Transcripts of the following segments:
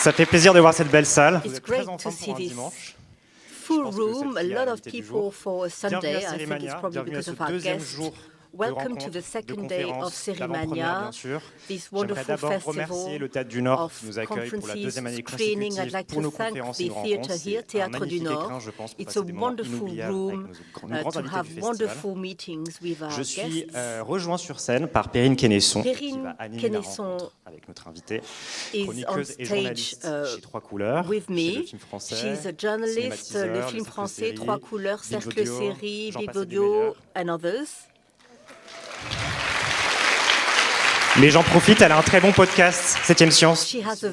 Ça fait plaisir de voir cette belle salle. It's great to see this full room, a lot of people for a Sunday. I think it's probably because of our guests. Welcome to the second day of Série MANIA, this wonderful festival of conferences, screening. I'd like to thank the theatre here, Théâtre du Nord. It's a wonderful room to have wonderful meetings with our guests. Je suis rejoint sur scène par Perrine Quenesson, qui va animer la rencontre avec notre invitée, chroniqueuse et journaliste chez Trois Couleurs, with me. le film français, She's a journalist, le film français, Trois Couleurs, Cercle Série, Bib Audio, and others. Mais j'en profite, elle a un très bon podcast, 7e Science. She has a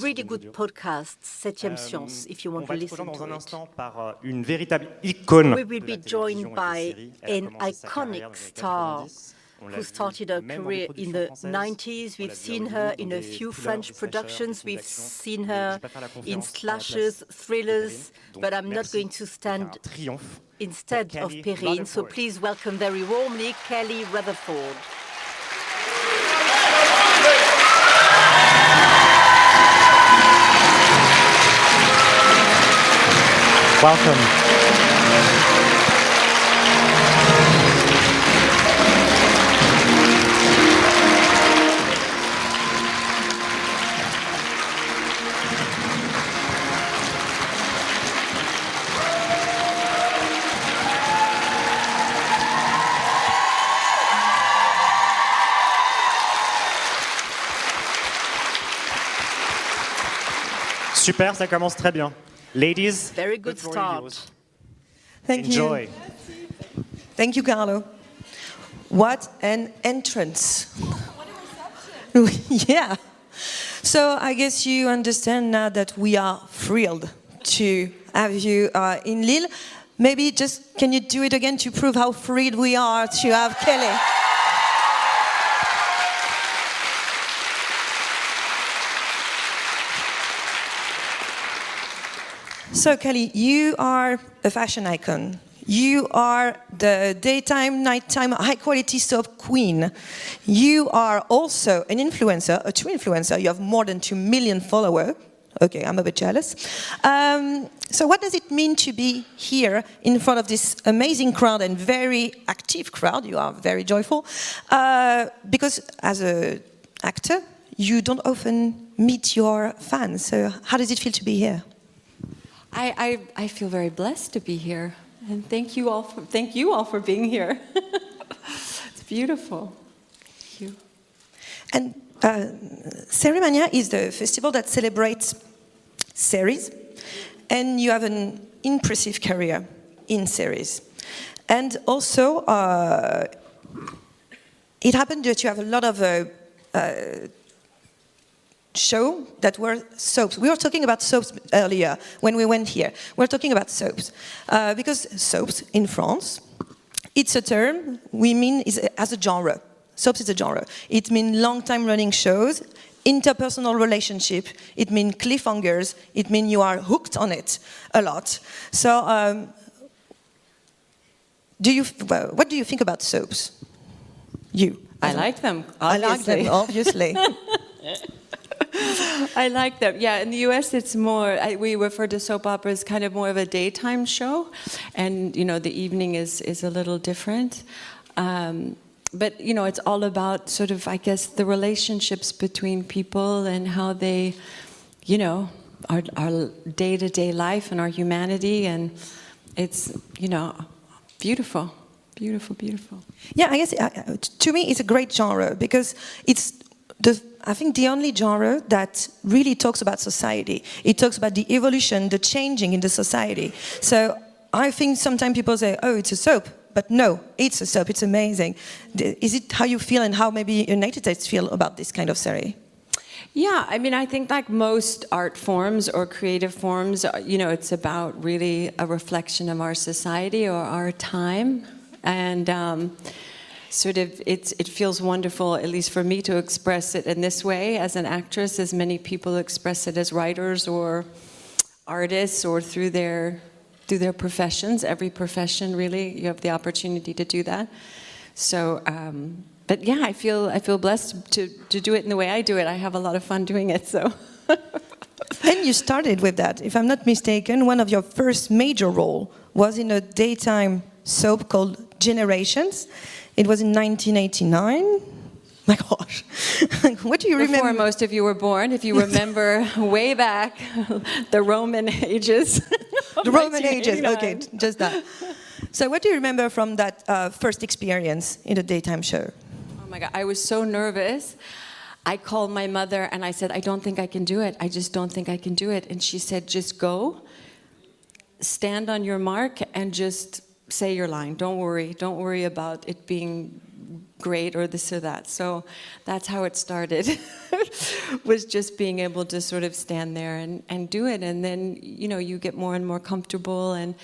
really good podcast, 7e Science, if you want to listen to it. On va être dans un instant par une véritable icône. We will be joined by an iconic star who started her career in the 90s. We've seen her in a few French productions. We've seen her in slashers, thrillers, but I'm not going to stand instead of Perrine. So please welcome very warmly Kelly Rutherford. Welcome. Super, ça commence très bien. Ladies, very good start. Thank Enjoy. you. Thank you, Carlo. What an entrance. Yeah. So I guess you understand now that we are thrilled to have you in Lille. Maybe just can you do it again to prove how thrilled we are to have Kelly? So, Kelly, you are a fashion icon. You are the daytime, nighttime, high-quality soap queen. You are also an influencer, a true influencer. You have more than 2 million followers. Okay, I'm a bit jealous. So what does it mean to be here in front of this amazing crowd and very active crowd? You are very joyful. Because as an actor, you don't often meet your fans. So how does it feel to be here? I feel very blessed to be here, and thank you all for being here. It's beautiful. Thank you. And Série MANIA is the festival that celebrates series, and you have an impressive career in series. And also, it happened that you have a lot of show that were soaps. We were talking about soaps earlier when we went here. We're talking about soaps because soaps in France, it's a term we mean is as a genre. Soaps is a genre. It means long-time running shows, interpersonal relationship. It means cliffhangers. It means you are hooked on it a lot. So, what do you think about soaps? You? I like them. Obviously. I like them, obviously. I like them. Yeah, in the US it's more, we refer to soap opera as kind of more of a daytime show, and you know the evening is a little different. But you know it's all about sort of, I guess, the relationships between people and how they, you know, our day-to-day life and our humanity, and it's, you know, beautiful, beautiful, beautiful. Yeah, I guess to me it's a great genre because it's I think the only genre that really talks about society. It talks about the evolution, the changing in the society. So I think sometimes people say, oh, it's a soap. But no, it's a soap. It's amazing. Is it how you feel and how maybe United States feel about this kind of series? Yeah, I mean, I think like most art forms or creative forms, you know, it's about really a reflection of our society or our time. And sort of, it feels wonderful, at least for me, to express it in this way as an actress, as many people express it as writers or artists or through their professions. Every profession, really, you have the opportunity to do that. So, but yeah, I feel blessed to do it in the way I do it. I have a lot of fun doing it, so. And you started with that. If I'm not mistaken, one of your first major role was in a daytime soap called Générations. It was in 1989. My gosh. What do you remember? Before most of you were born, if you remember way back, the Roman ages. The Roman ages, okay, just that. So what do you remember from that first experience in a daytime show? Oh my God, I was so nervous. I called my mother and I said, I don't think I can do it. I just don't think I can do it. And she said, just go, stand on your mark and just say your line. Don't worry about it being great or this or that. So that's how it started, was just being able to sort of stand there and do it. And then, you know, you get more and more comfortable. And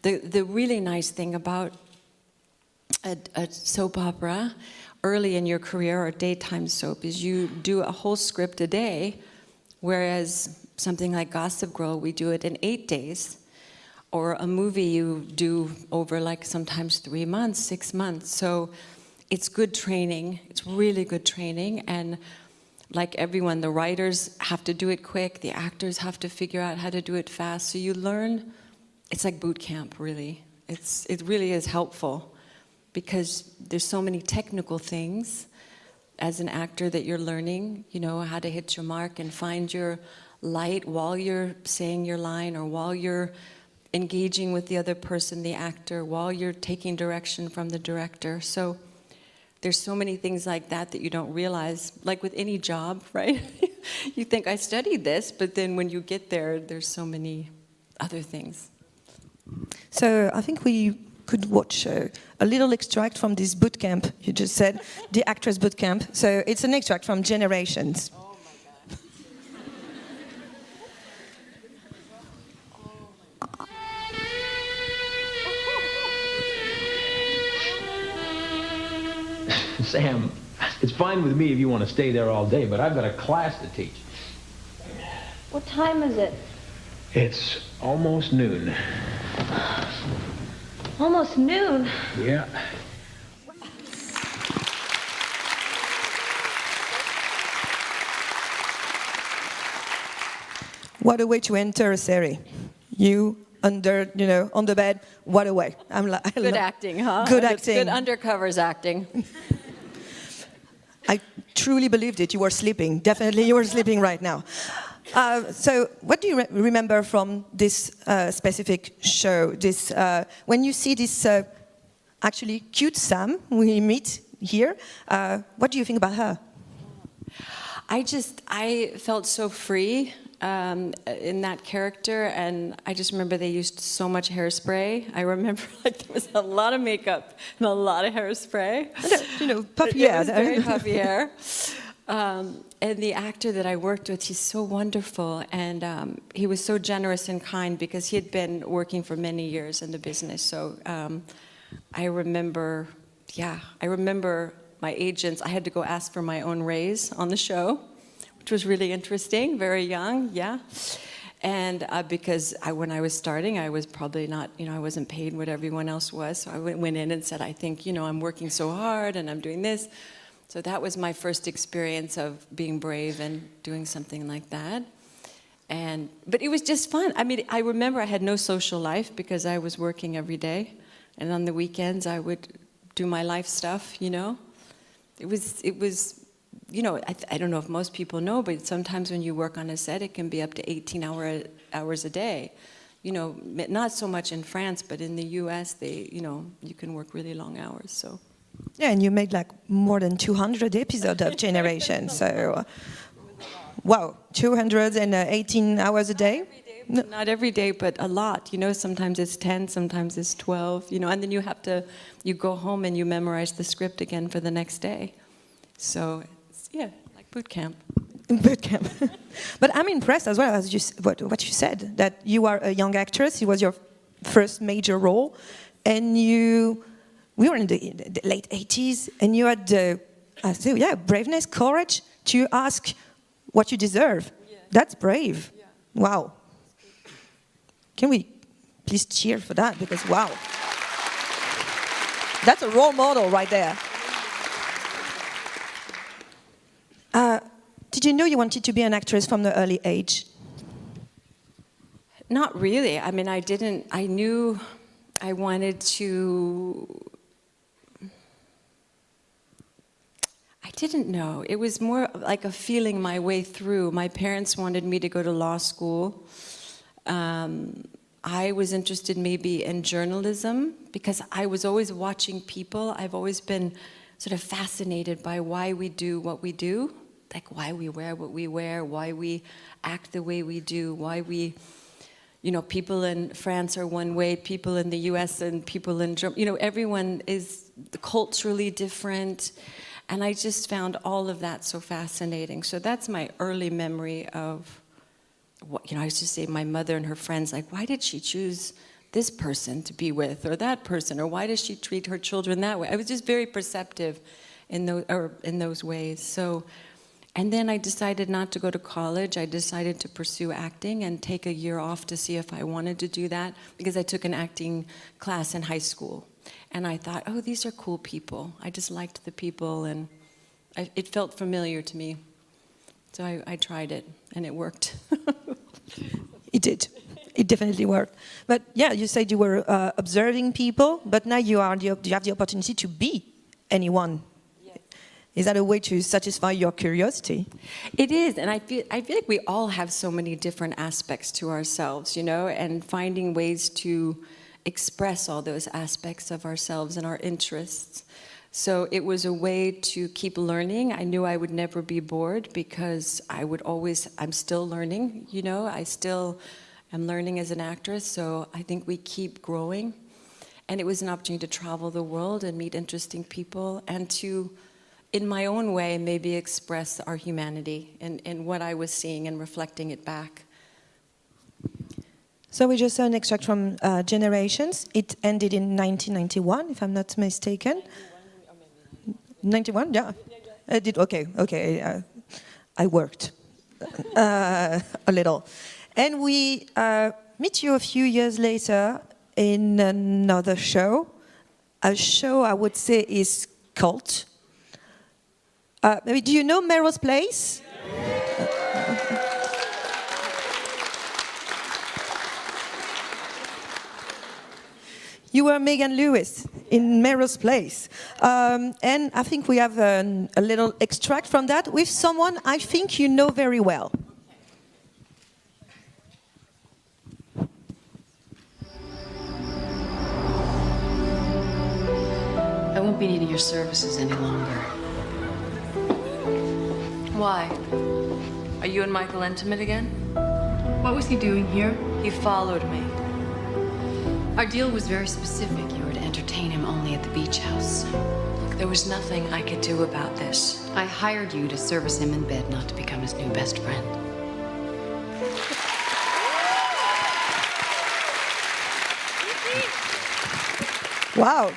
the really nice thing about a soap opera early in your career or daytime soap is you do a whole script a day, whereas something like Gossip Girl, we do it in 8 days. Or a movie you do over like sometimes 3 months, 6 months. So it's good training. It's really good training. And like everyone, the writers have to do it quick. The actors have to figure out how to do it fast. So you learn. It's like boot camp, really. It really is helpful because there's so many technical things as an actor that you're learning, you know, how to hit your mark and find your light while you're saying your line or while you're engaging with the other person, the actor, while you're taking direction from the director. So there's so many things like that that you don't realize, like with any job, right? You think, I studied this, but then when you get there, there's so many other things. So I think we could watch a little extract from this boot camp. You just said, the actress boot camp. So it's an extract from Générations. Oh my God. Sam, it's fine with me if you want to stay there all day, but I've got a class to teach. What time is it? It's almost noon. Almost noon? Yeah. What a way to enter a series. You under, you know, on the bed, what a way. Good acting, huh? Good acting. Good undercovers acting. I truly believed it. You were sleeping. Definitely you were sleeping right now. So what do you remember from this specific show? This when you see this actually cute Sam we meet here, what do you think about her? I felt so free in that character, and I just remember they used so much hairspray. I remember like there was a lot of makeup and a lot of hairspray. You know, puffy hair. It was very puffy hair. And the actor that I worked with, he's so wonderful, and he was so generous and kind because he had been working for many years in the business. So I remember my agents. I had to go ask for my own raise on the show, which was really interesting. Very young, yeah. And because when I was starting, I was probably not, I wasn't paid what everyone else was. So I went in and said, I think, I'm working so hard and I'm doing this. So that was my first experience of being brave and doing something like that. But it was just fun. I mean, I remember I had no social life because I was working every day. And on the weekends, I would do my life stuff, It was I don't know if most people know, but sometimes when you work on a set, it can be up to 18 hours a day. Not so much in France, but in the US, you can work really long hours, so. Yeah, and you made like more than 200 episodes of Générations, so wow, 218 hours a day? Not every day, but a lot. Sometimes it's 10, sometimes it's 12, and then you go home and you memorize the script again for the next day. So, yeah, like boot camp. Boot camp. But I'm impressed as well, as what you said, that you are a young actress, it was your first major role, and we were in the late 80s, and you had braveness, courage to ask what you deserve. Yeah. That's brave. Yeah. Wow. Can we please cheer for that? Because, wow. That's a role model right there. Did you know you wanted to be an actress from the early age? Not really. I mean, I knew I wanted to... I didn't know. It was more like a feeling my way through. My parents wanted me to go to law school. I was interested maybe in journalism because I was always watching people. I've always been sort of fascinated by why we do what we do, like why we wear what we wear, why we act the way we do, why we, you know, people in France are one way, people in the US and people in Germany, you know, everyone is culturally different. And I just found all of that so fascinating. So that's my early memory of what, you know, I used to say my mother and her friends, like, why did she choose this person to be with, or that person, or why does she treat her children that way? I was just very perceptive in those ways. So, and then I decided not to go to college. I decided to pursue acting and take a year off to see if I wanted to do that, because I took an acting class in high school. And I thought, oh, these are cool people. I just liked the people, and it felt familiar to me. So I tried it, and it worked. It did. It definitely worked. But yeah, you said you were observing people, but now you have the opportunity to be anyone. Yes. Is that a way to satisfy your curiosity? It is, and I feel like we all have so many different aspects to ourselves, you know, and finding ways to express all those aspects of ourselves and our interests. So it was a way to keep learning. I knew I would never be bored because I'm still learning, you know, I'm learning as an actress, so I think we keep growing. And it was an opportunity to travel the world and meet interesting people and to, in my own way, maybe express our humanity in what I was seeing and reflecting it back. So we just saw an extract from Generations. It ended in 1991, if I'm not mistaken. 91, yeah. I did, okay. I worked a little. And we meet you a few years later in another show. A show I would say is cult. Do you know Melrose Place? You were Megan Lewis in Melrose Place. And I think we have a little extract from that with someone I think you know very well. I won't be needing your services any longer. Why? Are you and Michael intimate again? What was he doing here? He followed me. Our deal was very specific. You were to entertain him only at the beach house. Look, there was nothing I could do about this. I hired you to service him in bed, not to become his new best friend. Wow.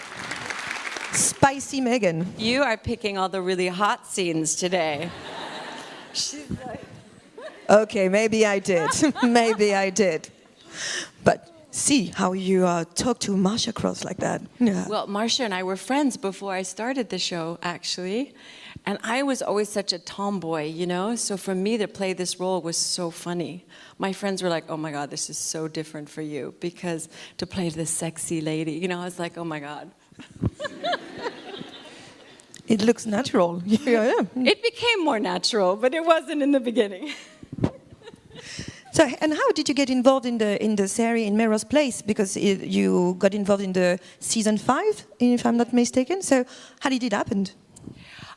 Spicy Megan. You are picking all the really hot scenes today. She's like... Okay, maybe I did. Maybe I did. But see how you talk to Marcia Cross like that. Yeah. Well, Marcia and I were friends before I started the show, actually. And I was always such a tomboy, you know? So for me to play this role was so funny. My friends were like, oh my God, this is so different for you. Because to play this sexy lady, you know, I was like, oh my God. It looks natural. Yeah. It became more natural, but it wasn't in the beginning. So, and how did you get involved in the series in Melrose Place? Because you got involved in the season 5, if I'm not mistaken. So, how did it happen?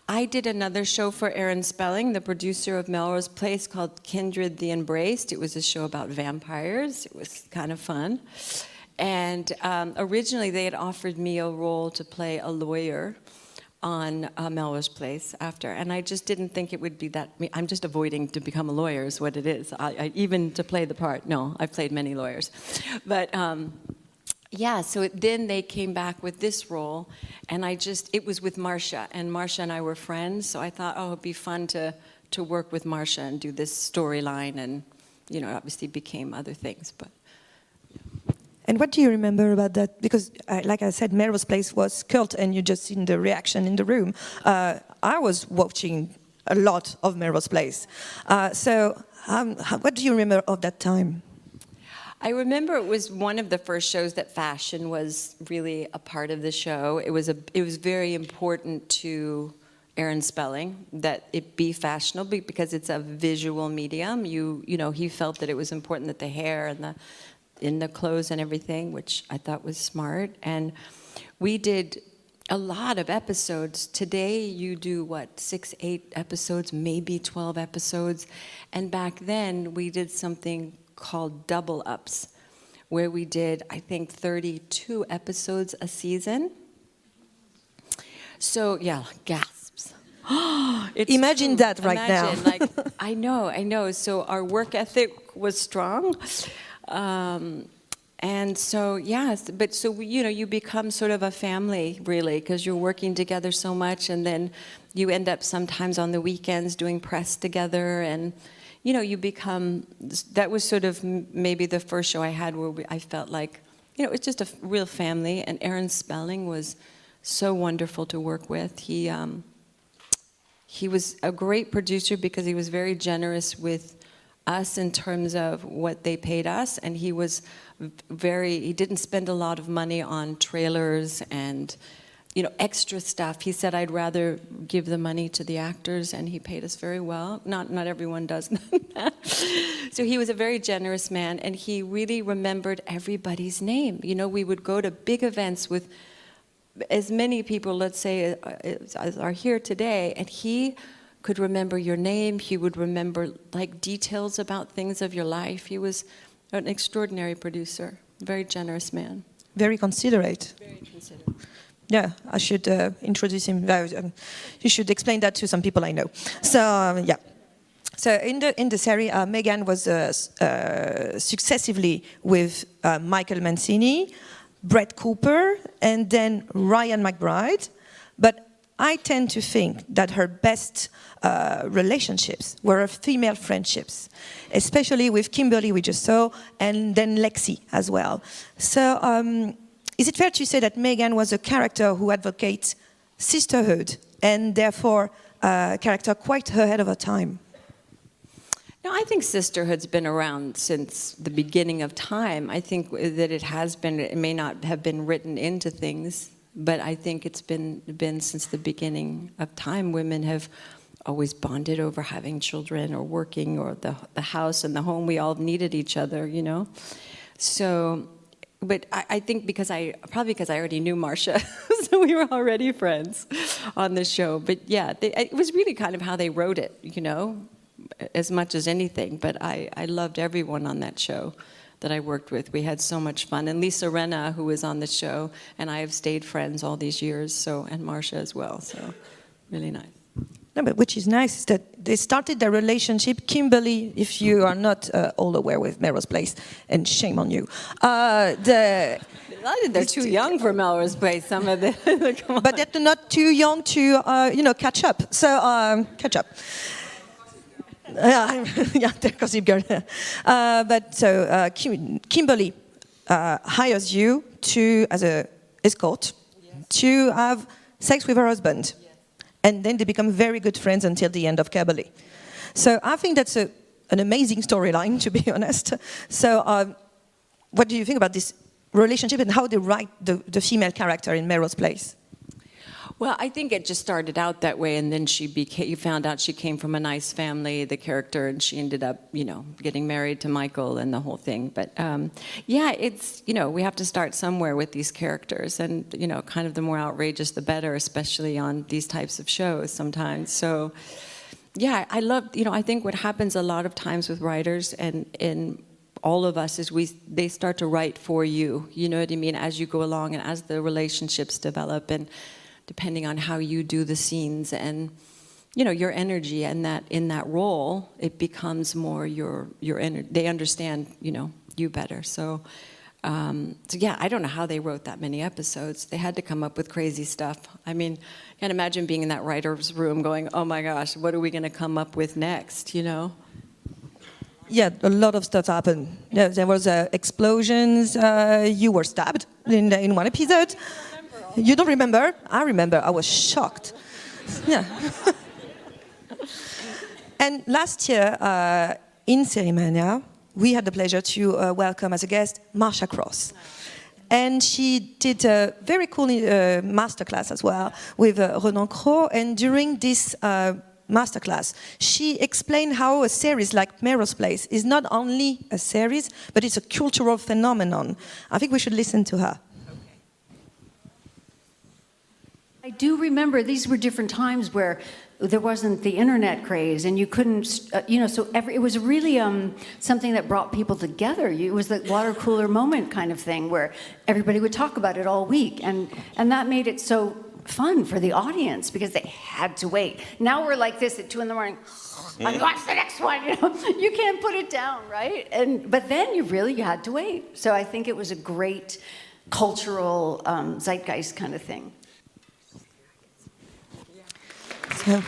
I did another show for Aaron Spelling, the producer of Melrose Place, called Kindred the Embraced. It was a show about vampires. It was kind of fun. And originally they had offered me a role to play a lawyer on Melrose Place after, and I just didn't think it would be that. I'm just avoiding to become a lawyer is what it is. Even to play the part, no, I've played many lawyers. But yeah, so then they came back with this role, and it was with Marcia, and Marcia and I were friends, so I thought, oh, it'd be fun to work with Marcia and do this storyline, and, you know, it obviously became other things, but. And what do you remember about that? Because, like I said, Melrose Place was cult, and you just seen the reaction in the room. I was watching a lot of Melrose Place. So what do you remember of that time? I remember it was one of the first shows that fashion was really a part of the show. It was very important to Aaron Spelling that it be fashionable because it's a visual medium. You know, he felt that it was important that the hair and the clothes and everything, which I thought was smart. And we did a lot of episodes. Today you do what, 6, 8 episodes, maybe 12 episodes. And back then we did something called double ups, where we did, I think, 32 episodes a season. So yeah, gasps. Imagine true. that right now. Like, I know. So our work ethic was strong. And so, yes, but so, you know, you become sort of a family, really, because you're working together so much, and then you end up sometimes on the weekends doing press together, and, you know, you become, that was sort of maybe the first show I had where I felt like, you know, it's just a real family, and Aaron Spelling was so wonderful to work with. He was a great producer because he was very generous with us in terms of what they paid us, and he didn't spend a lot of money on trailers and, you know, extra stuff. He said, I'd rather give the money to the actors, and he paid us very well. Not everyone does that. So he was a very generous man, and he really remembered everybody's name. You know, we would go to big events with as many people, let's say, as are here today, and he could remember your name. He would remember, like, details about things of your life. He was an extraordinary producer, very generous man. Very considerate. Very considerate. Yeah, I should introduce him. You should explain that to some people I know. So, yeah. So in the series, Megan was successively with Michael Mancini, Brett Cooper, and then Ryan McBride. But I tend to think that her best relationships were her female friendships, especially with Kimberly, we just saw, and then Lexi as well. So is it fair to say that Megan was a character who advocates sisterhood and therefore a character quite ahead of her time? No, I think sisterhood's been around since the beginning of time. I think that it may not have been written into things, but I think it's been since the beginning of time. Women have always bonded over having children or working or the house and the home. We all needed each other, you know. So, but I think probably because I already knew Marcia, so we were already friends on the show. But yeah, it was really kind of how they wrote it, you know, as much as anything. But I loved everyone on that show that I worked with. We had so much fun. And Lisa Renna, who was on the show, and I have stayed friends all these years, so, and Marcia as well, so really nice. No, but which is nice is that they started their relationship. Kimberly, if you are not all aware with Melrose Place, and shame on you. They're too young for Melrose Place, some of the... But they're not too young to, catch up. So, catch up. Yeah, the gossip girl. But so Kimberly hires you as an escort to have sex with her husband. Yes. And then they become very good friends until the end of Cabaret. So I think that's an amazing storyline, to be honest. So what do you think about this relationship and how they write the female character in Melrose Place? Well, I think it just started out that way, and then you found out she came from a nice family, the character, and she ended up, you know, getting married to Michael and the whole thing. But yeah, it's, you know, we have to start somewhere with these characters, and, you know, kind of the more outrageous the better, especially on these types of shows sometimes. So yeah, I love, you know, I think what happens a lot of times with writers and all of us is they start to write for you, you know what I mean, as you go along and as the relationships develop, and depending on how you do the scenes and, you know, your energy and that in that role, it becomes more your energy. They understand, you know, you better. So yeah, I don't know how they wrote that many episodes. They had to come up with crazy stuff. I mean, I can't imagine being in that writer's room going, oh my gosh, what are we going to come up with next, you know? Yeah, a lot of stuff happened. There was explosions. You were stabbed in one episode. You don't remember? I remember. I was shocked. Yeah. And last year in Série MANIA, we had the pleasure to welcome as a guest Marsha Cross. And she did a very cool masterclass as well with Renan Cros. And during this masterclass, she explained how a series like Melrose Place is not only a series, but it's a cultural phenomenon. I think we should listen to her. I do remember these were different times where there wasn't the internet craze, and you couldn't, so it was really something that brought people together. It was the water cooler moment kind of thing where everybody would talk about it all week, and that made it so fun for the audience because they had to wait. Now we're like this at 2 in the morning. I watch the next one. You can't put it down, right? But then you had to wait. So I think it was a great cultural zeitgeist kind of thing. So,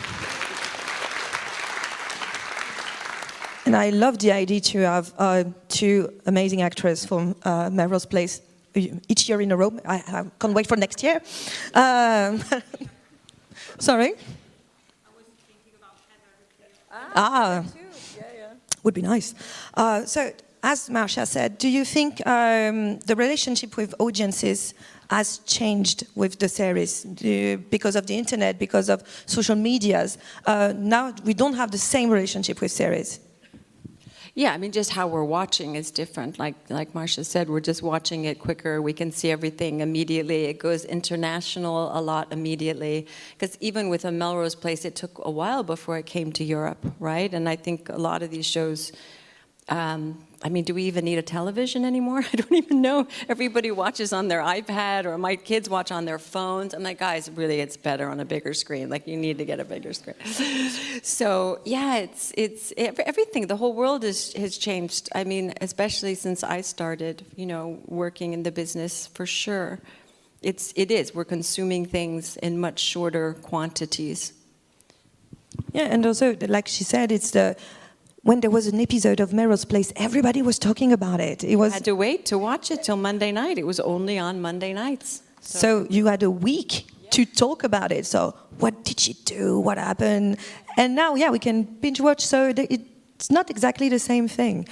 and I love the idea to have 2 amazing actresses from Melrose Place each year in a row. I can't wait for next year. Sorry? I was thinking about Heather. Would be nice. So, as Marsha said, do you think the relationship with audiences has changed with the series because of the internet, because of social medias? Now we don't have the same relationship with series. Yeah, I mean, just how we're watching is different. Like Marsha said, we're just watching it quicker. We can see everything immediately. It goes international a lot immediately. Because even with a Melrose Place, it took a while before it came to Europe, right? And I think a lot of these shows, I mean, do we even need a television anymore? I don't even know. Everybody watches on their iPad, or my kids watch on their phones. I'm like, guys, really, it's better on a bigger screen. Like, you need to get a bigger screen. So, yeah, it's everything. The whole world has changed. I mean, especially since I started, working in the business, for sure. It is. We're consuming things in much shorter quantities. Yeah, and also, like she said, it's when there was an episode of Melrose Place, everybody was talking about it. I had to wait to watch it till Monday night. It was only on Monday nights. So you had a week to talk about it. So what did she do? What happened? And now, we can binge watch. So it's not exactly the same thing.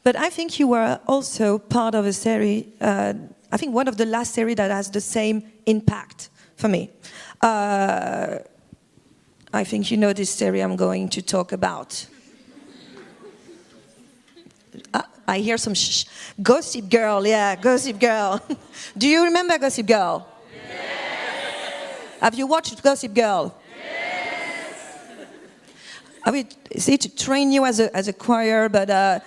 But I think you were also part of a series. I think one of the last series that has the same impact for me. I think you know this series I'm going to talk about. I hear some Gossip Girl, Gossip Girl. Do you remember Gossip Girl? Yes. Have you watched Gossip Girl? Yes. I will say to train you as a choir, but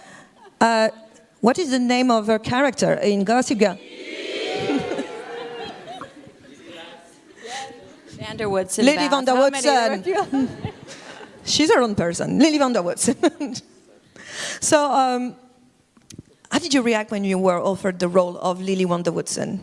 what is the name of her character in Gossip Girl? Van Der Woodsen. Lily Van Der Woodsen. She's her own person, Lily Van Der Woodsen. So, how did you react when you were offered the role of Lily Van Der Woodsen?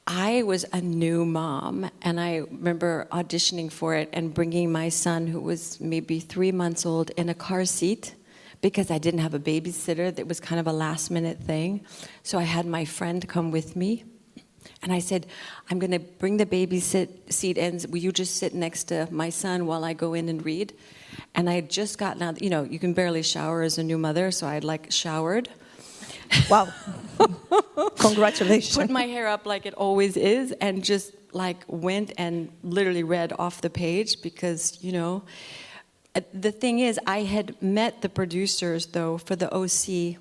I was a new mom, and I remember auditioning for it and bringing my son, who was maybe 3 months old, in a car seat because I didn't have a babysitter. That was kind of a last-minute thing. So I had my friend come with me, and I said, I'm going to bring the baby seat in. Will you just sit next to my son while I go in and read? And I had just gotten out, you can barely shower as a new mother, so I had showered. Wow. Congratulations. Put my hair up like it always is, and just went and literally read off the page because, the thing is, I had met the producers, though, for the OC.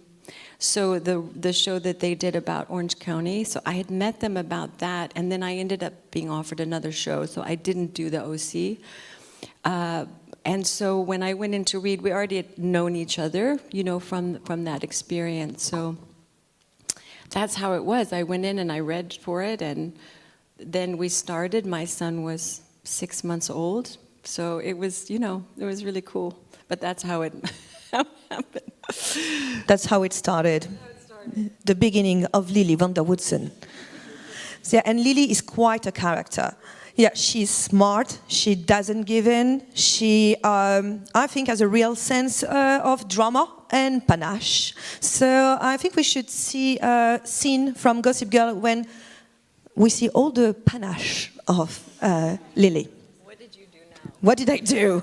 So the show that they did about Orange County, so I had met them about that, and then I ended up being offered another show, so I didn't do the OC. And so when I went in to read, we already had known each other, from that experience. So that's how it was. I went in and I read for it, and then we started. My son was 6 months old, so it was, it was really cool. But that's how it happened. That's how it started. The beginning of Lily Van Der Woodsen. Yeah, and Lily is quite a character. Yeah, she's smart. She doesn't give in. She, I think, has a real sense of drama and panache. So I think we should see a scene from Gossip Girl when we see all the panache of Lily. What did you do now? What did I do?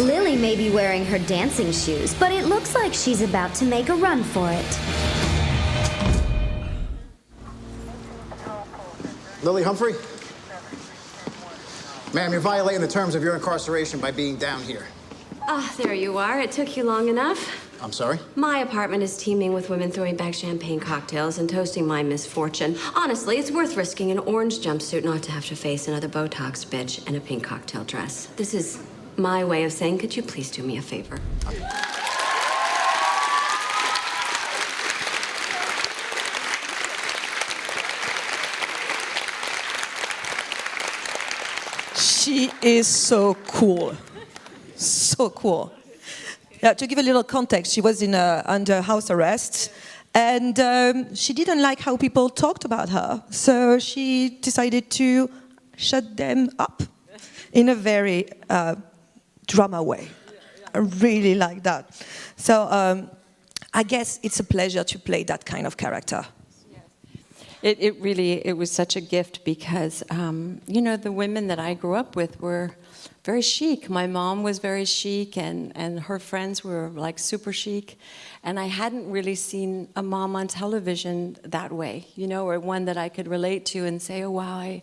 Lily may be wearing her dancing shoes, but it looks like she's about to make a run for it. Lily Humphrey? Ma'am, you're violating the terms of your incarceration by being down here. Ah, there you are. It took you long enough. I'm sorry? My apartment is teeming with women throwing back champagne cocktails and toasting my misfortune. Honestly, it's worth risking an orange jumpsuit not to have to face another Botox bitch in a pink cocktail dress. This is my way of saying, could you please do me a favor? She is so cool. So cool. Yeah, to give a little context, she was under house arrest, and she didn't like how people talked about her, so she decided to shut them up in a very drama way. I really like that. So I guess it's a pleasure to play that kind of character. It was such a gift because, you know, the women that I grew up with were very chic. My mom was very chic, and her friends were like super chic. And I hadn't really seen a mom on television that way, you know, or one that I could relate to and say, oh, wow.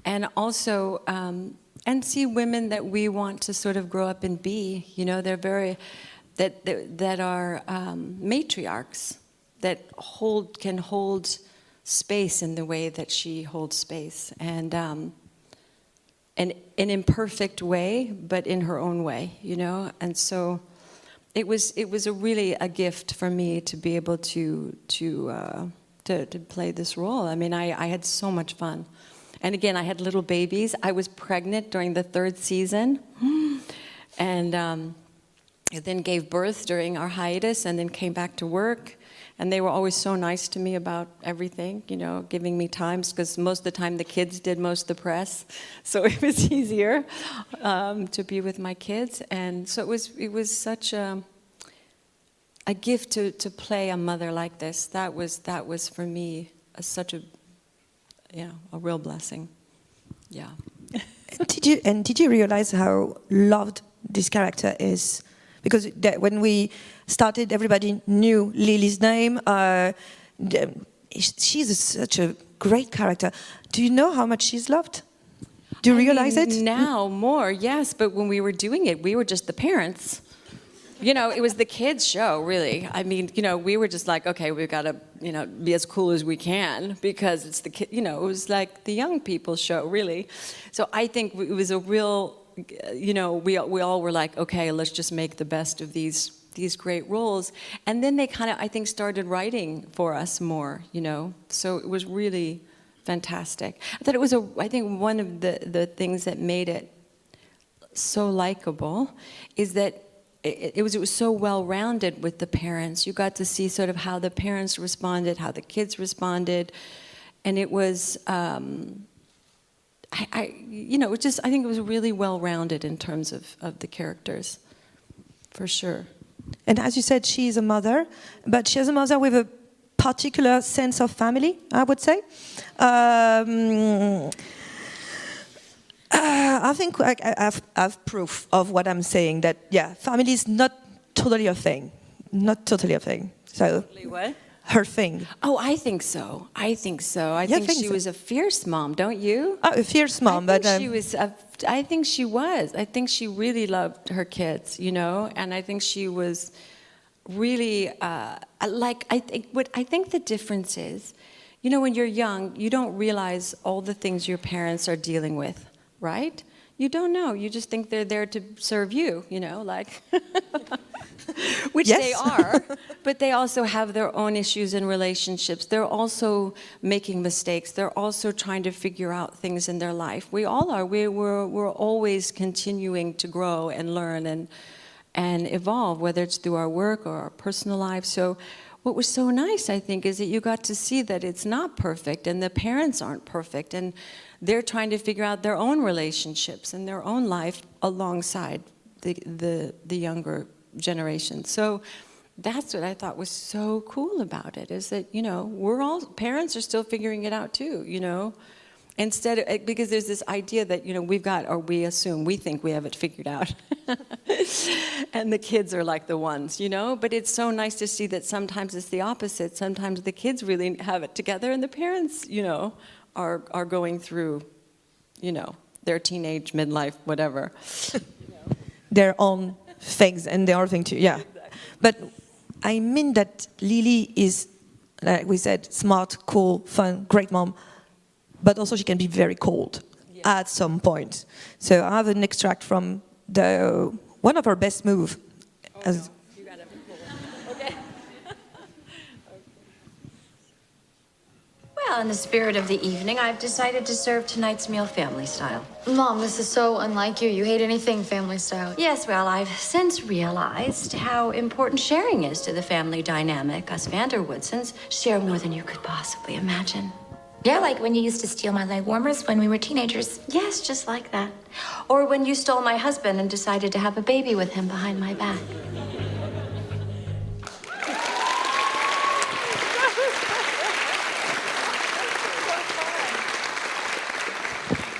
And also, and see women that we want to sort of grow up and be, you know, they're very, that are matriarchs, that can hold space in the way that she holds space, and an imperfect way, but in her own way, you know. And so it was really a gift for me to be able to play this role. I mean, I had so much fun, and again, I had little babies. I was pregnant during the 3rd season, and then gave birth during our hiatus, and then came back to work. And they were always so nice to me about everything, you know, giving me time, because most of the time the kids did most of the press, so it was easier to be with my kids. And so it was such a gift to play a mother like this. That was for me such a real blessing. Yeah. Did you realize how loved this character is? Because when we started, everybody knew Lily's name. She's such a great character. Do you know how much she's loved? Do you realize it? Now more, yes. But when we were doing it, we were just the parents. You know, it was the kids' show, really. I mean, you know, we were just like, okay, we've got to, you know, be as cool as we can because it's the kid. You know, it was like the young people's show, really. So I think it was a real. You know, we all were like, okay, let's just make the best of these great roles. And then they kind of, I think, started writing for us more, you know. So it was really fantastic. I thought it was I think one of the things that made it so likable is that it was so well-rounded with the parents. You got to see sort of how the parents responded, how the kids responded, and it was. You know, I think it was really well-rounded in terms of the characters, for sure. And as you said, she is a mother, but she is a mother with a particular sense of family, I would say. I think I have proof of what I'm saying, that, yeah, family is not totally a thing. Not totally a thing. So. What? Her thing. Oh, I think so. I think she was a fierce mom, don't you? Oh, a fierce mom, I think she was. I think she really loved her kids, you know, and I think she was really I think the difference is, you know, when you're young, you don't realize all the things your parents are dealing with, right? You don't know. You just think they're there to serve you, you know, like. Which yes. They are, but they also have their own issues and relationships. They're also making mistakes. They're also trying to figure out things in their life. We all are. We're always continuing to grow and learn and evolve, whether it's through our work or our personal lives. So what was so nice, I think, is that you got to see that it's not perfect and the parents aren't perfect and they're trying to figure out their own relationships and their own life alongside the younger generation. So that's what I thought was so cool about it, is that, you know, parents are still figuring it out too, you know, Instead of, because there's this idea that, you know, we've got, or we assume, we think we have it figured out. And the kids are like the ones, you know? But it's so nice to see that sometimes it's the opposite. Sometimes the kids really have it together and the parents, you know, are going through, you know, their teenage, midlife, whatever. Their own things and their own thing too, yeah. But I mean that Lily is, like we said, smart, cool, fun, great mom, but also she can be very cold at some point. So I have an extract from one of her best moves. Oh, no. You gotta be cool. Okay. Well, in the spirit of the evening, I've decided to serve tonight's meal family style. Mom, this is so unlike you. You hate anything family style. Yes, well, I've since realized how important sharing is to the family dynamic. Us Van Der Woodsens share more than you could possibly imagine. Yeah, like when you used to steal my leg warmers when we were teenagers. Yes, just like that. Or when you stole my husband and decided to have a baby with him behind my back.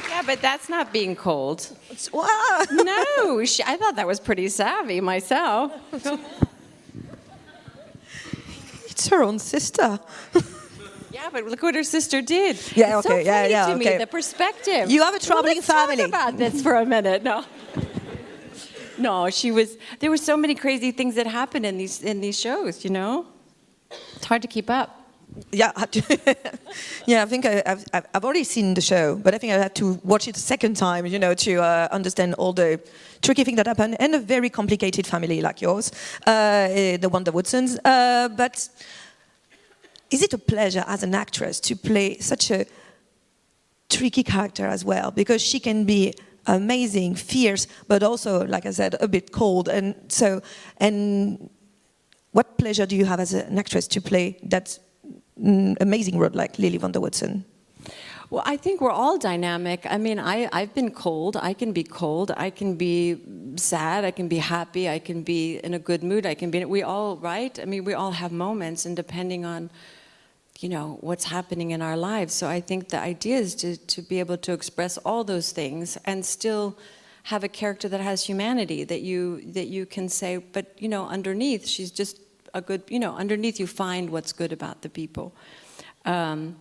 Yeah, but that's not being cold. No, I thought that was pretty savvy myself. It's her own sister. Yeah, but look what her sister did. Yeah, it's okay, so funny yeah, to okay. me, the perspective. You have a troubling family. Let's talk about this for a minute. No. No, there were so many crazy things that happened in these shows, you know? It's hard to keep up. Yeah, yeah. I think I've already seen the show, but I think I had to watch it a second time, you know, to understand all the tricky things that happen, and a very complicated family like yours, the Van Der Woodsens. But is it a pleasure as an actress to play such a tricky character as well? Because she can be amazing, fierce, but also, like I said, a bit cold. And what pleasure do you have as an actress to play that amazing role like Lily Van Der Woodsen? Well, I think we're all dynamic. I mean, I've been cold. I can be cold. I can be sad. I can be happy. I can be in a good mood. We all, right? I mean, we all have moments, and depending on, you know, what's happening in our lives. So I think the idea is to be able to express all those things and still have a character that has humanity, that you can say, but, you know, underneath, she's just a good, you know, underneath you find what's good about the people. I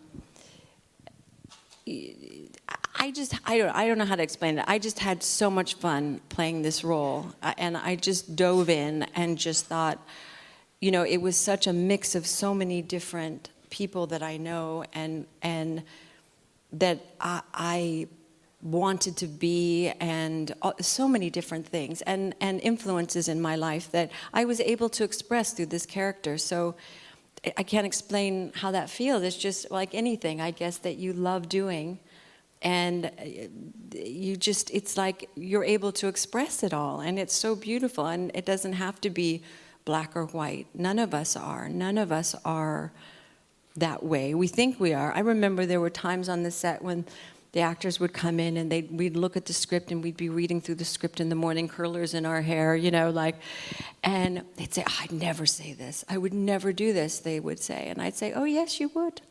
don't know how to explain it. I just had so much fun playing this role, and I just dove in and just thought, you know, it was such a mix of so many different people that I know and that I wanted to be, and so many different things and influences in my life that I was able to express through this character. So I can't explain how that feels. It's just like anything, I guess, that you love doing, and it's like you're able to express it all, and it's so beautiful, and it doesn't have to be black or white. None of us are that way. We think we are. I remember there were times on the set when the actors would come in and we'd look at the script and we'd be reading through the script in the morning, curlers in our hair, you know, like, and they'd say, I'd never say this. I would never do this, they would say. And I'd say, oh, yes, you would.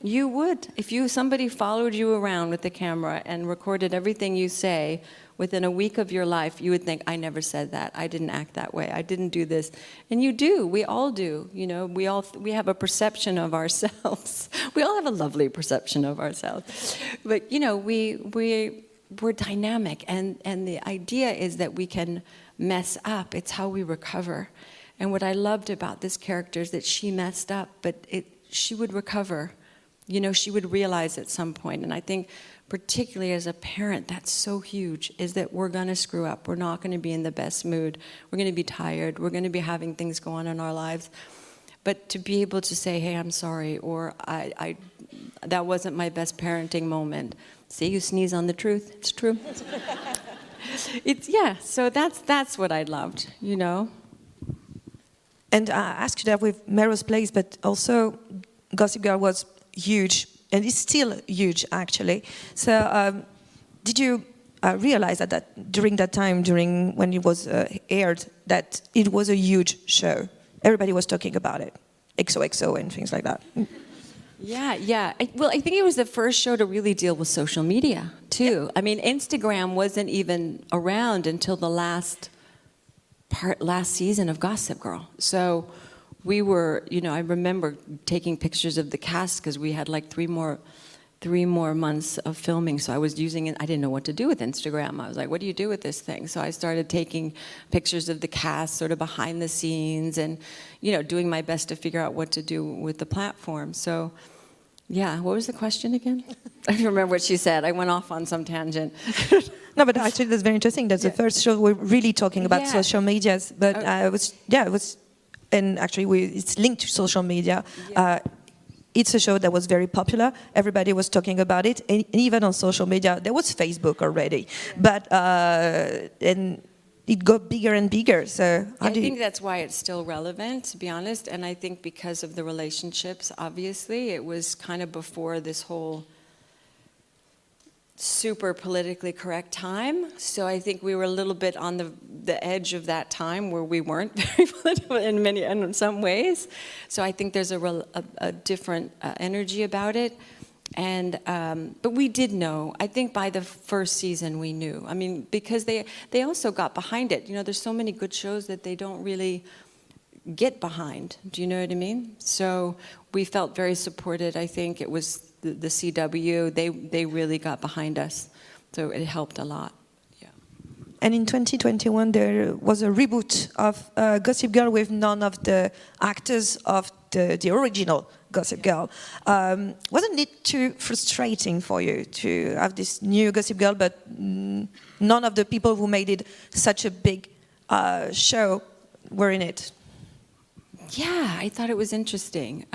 You would. If somebody followed you around with the camera and recorded everything you say, within a week of your life, you would think, I never said that. I didn't act that way. I didn't do this. And you do. We all do. You know, we have a perception of ourselves. We all have a lovely perception of ourselves. But, you know, we're dynamic. And the idea is that we can mess up. It's how we recover. And what I loved about this character is that she messed up, but she would recover. You know, she would realize at some point. And I think particularly as a parent, that's so huge, is that we're going to screw up. We're not going to be in the best mood. We're going to be tired. We're going to be having things go on in our lives. But to be able to say, hey, I'm sorry, or that wasn't my best parenting moment. See, you sneeze on the truth. It's true. So that's what I loved, you know. And I asked you that with Melrose Place, but also Gossip Girl was huge. And it's still huge, actually. So, did you realize that during that time, when it was aired, that it was a huge show? Everybody was talking about it, XOXO and things like that. Yeah. Well, I think it was the first show to really deal with social media, too. Yeah. I mean, Instagram wasn't even around until the last season of Gossip Girl. So we were, I remember taking pictures of the cast because we had like 3 more months of filming, so I was using it. I didn't know what to do with Instagram. I was like, what do you do with this thing? So I started taking pictures of the cast sort of behind the scenes and, doing my best to figure out what to do with the platform. So, yeah, what was the question again? I don't remember what she said. I went off on some tangent. No, but actually that's very interesting. That's the first show we're really talking about social medias. But it was, and actually it's linked to social media. Yeah. It's a show that was very popular. Everybody was talking about it, and even on social media, there was Facebook already. Yeah. But and it got bigger and bigger. So I think that's why it's still relevant, to be honest. And I think because of the relationships, obviously, it was kind of before this whole super politically correct time. So I think we were a little bit on the edge of that time where we weren't very political in some ways. So I think there's a different energy about it. And but we did know. I think by the first season we knew. I mean, because they also got behind it. There's so many good shows that they don't really get behind. Do you know what I mean? So we felt very supported. I think it was the CW, they really got behind us. So it helped a lot. Yeah. And in 2021, there was a reboot of Gossip Girl with none of the actors of the original Gossip Girl. Wasn't it too frustrating for you to have this new Gossip Girl, but none of the people who made it such a big show were in it? Yeah, I thought it was interesting.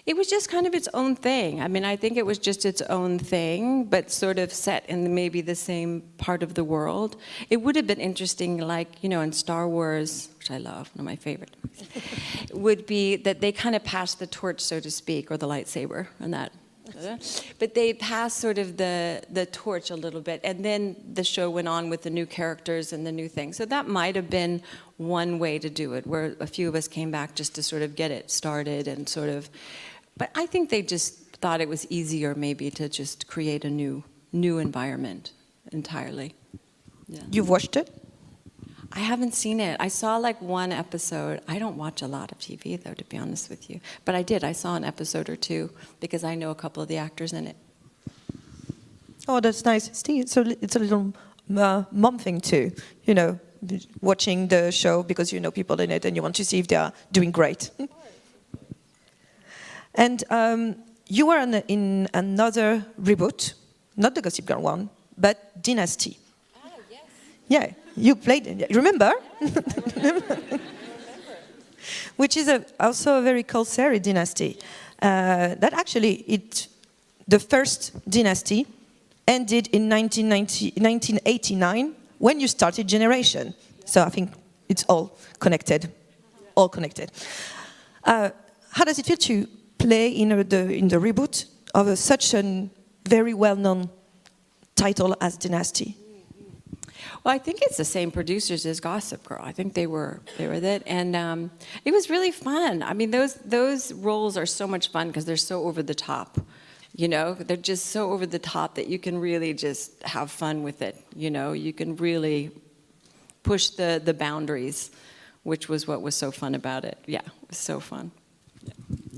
It was just kind of its own thing. I mean, I think it was just its own thing, but sort of set in maybe the same part of the world. It would have been interesting, like, in Star Wars, which I love, one of my favorite, would be that they kind of passed the torch, so to speak, or the lightsaber, and that. But they passed sort of the torch a little bit, and then the show went on with the new characters and the new things. So that might have been one way to do it, where a few of us came back just to sort of get it started and sort of. But I think they just thought it was easier maybe to just create a new environment entirely. Yeah. You've watched it? I haven't seen it. I saw like one episode. I don't watch a lot of TV though, to be honest with you. But I did. I saw an episode or two because I know a couple of the actors in it. Oh, that's nice. Steve, so it's a little mom thing too, watching the show because you know people in it and you want to see if they are doing great. And you were in another reboot, not the Gossip Girl one, but Dynasty. Ah, yes. Yeah, you played it. Remember? I remember. Which is also a very cool series, Dynasty. That actually, the first Dynasty ended in 1989 when you started Générations. So I think it's all connected. All connected. How does it feel to play in the reboot of such a very well-known title as Dynasty? Well, I think it's the same producers as Gossip Girl. I think they were that, and it was really fun. I mean, those roles are so much fun because they're so over the top. They're just so over the top that you can really just have fun with it. You can really push the boundaries, which was what was so fun about it. Yeah, it was so fun. Yeah.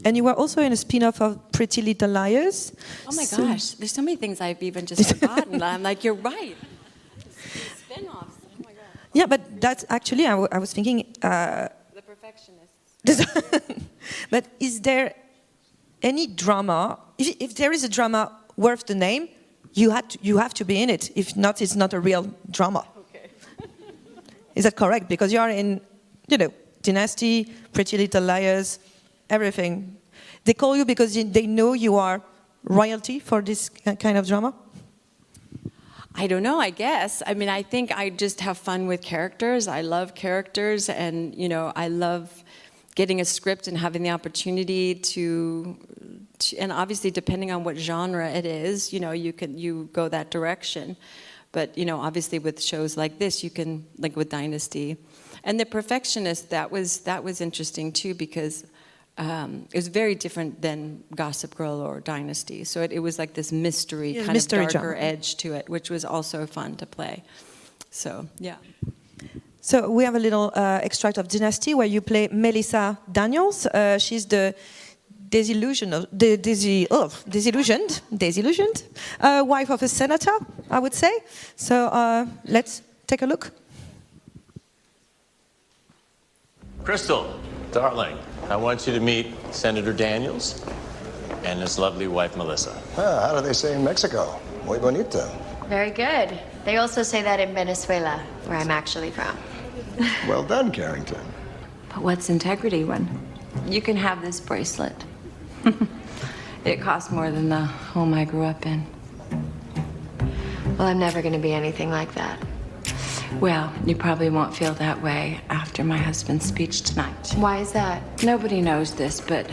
And you were also in a spin-off of Pretty Little Liars. Oh my gosh, there's so many things I've even just forgotten. I'm like, you're right. Spin-offs. Oh my God. Yeah, but that's actually, I was thinking... the perfectionists. But is there any drama? If there is a drama worth the name, you have to be in it. If not, it's not a real drama. Okay. Is that correct? Because you are in, Dynasty, Pretty Little Liars, everything. They call you because they know you are royalty for this kind of drama? I don't know, I guess. I mean, I think I just have fun with characters. I love characters, and, I love getting a script and having the opportunity to and obviously depending on what genre it is, you go that direction. But, obviously with shows like this, you can, like with Dynasty. And The Perfectionist, that was interesting too, because it was very different than Gossip Girl or Dynasty. So it was like this mystery, kind mystery of darker genre. edge to it, which was also fun to play. So, yeah. So we have a little extract of Dynasty where you play Melissa Daniels. She's the disillusioned wife of a senator, I would say. So let's take a look. Crystal, darling, I want you to meet Senator Daniels and his lovely wife, Melissa. How do they say in Mexico? Muy bonito. Very good. They also say that in Venezuela, where I'm actually from. Well done, Carrington. But what's integrity when you can have this bracelet? It costs more than the home I grew up in. Well, I'm never going to be anything like that. Well, you probably won't feel that way after my husband's speech tonight. Why is that? Nobody knows this, but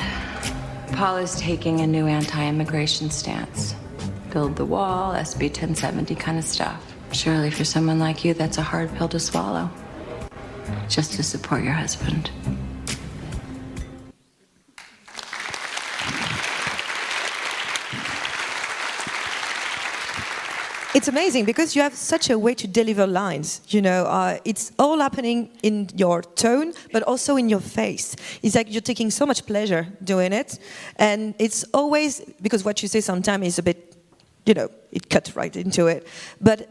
Paul is taking a new anti-immigration stance. Build the wall, SB 1070 kind of stuff. Surely for someone like you, that's a hard pill to swallow. Just to support your husband. It's amazing because you have such a way to deliver lines. You know, it's all happening in your tone, but also in your face. It's like you're taking so much pleasure doing it, and it's always because what you say sometimes is a bit, you know, it cuts right into it. But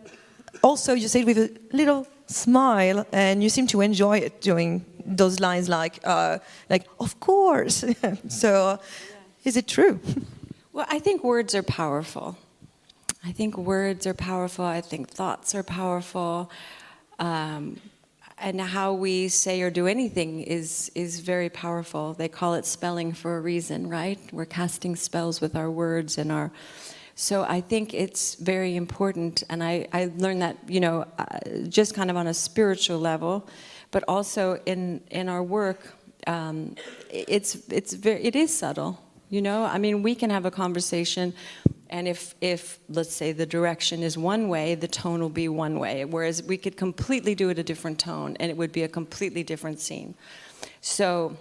also you say it with a little smile, and you seem to enjoy it doing those lines, like of course. So, is it true? Well, I think words are powerful. I think words are powerful. I think thoughts are powerful. And how we say or do anything is very powerful. They call it spelling for a reason, right? We're casting spells with our words and our... So I think it's very important. And I learned that, you know, just kind of on a spiritual level, but also in our work, it is subtle, you know? I mean, we can have a conversation, and if let's say the direction is one way, the tone will be one way, whereas we could completely do it a different tone, and it would be a completely different scene. So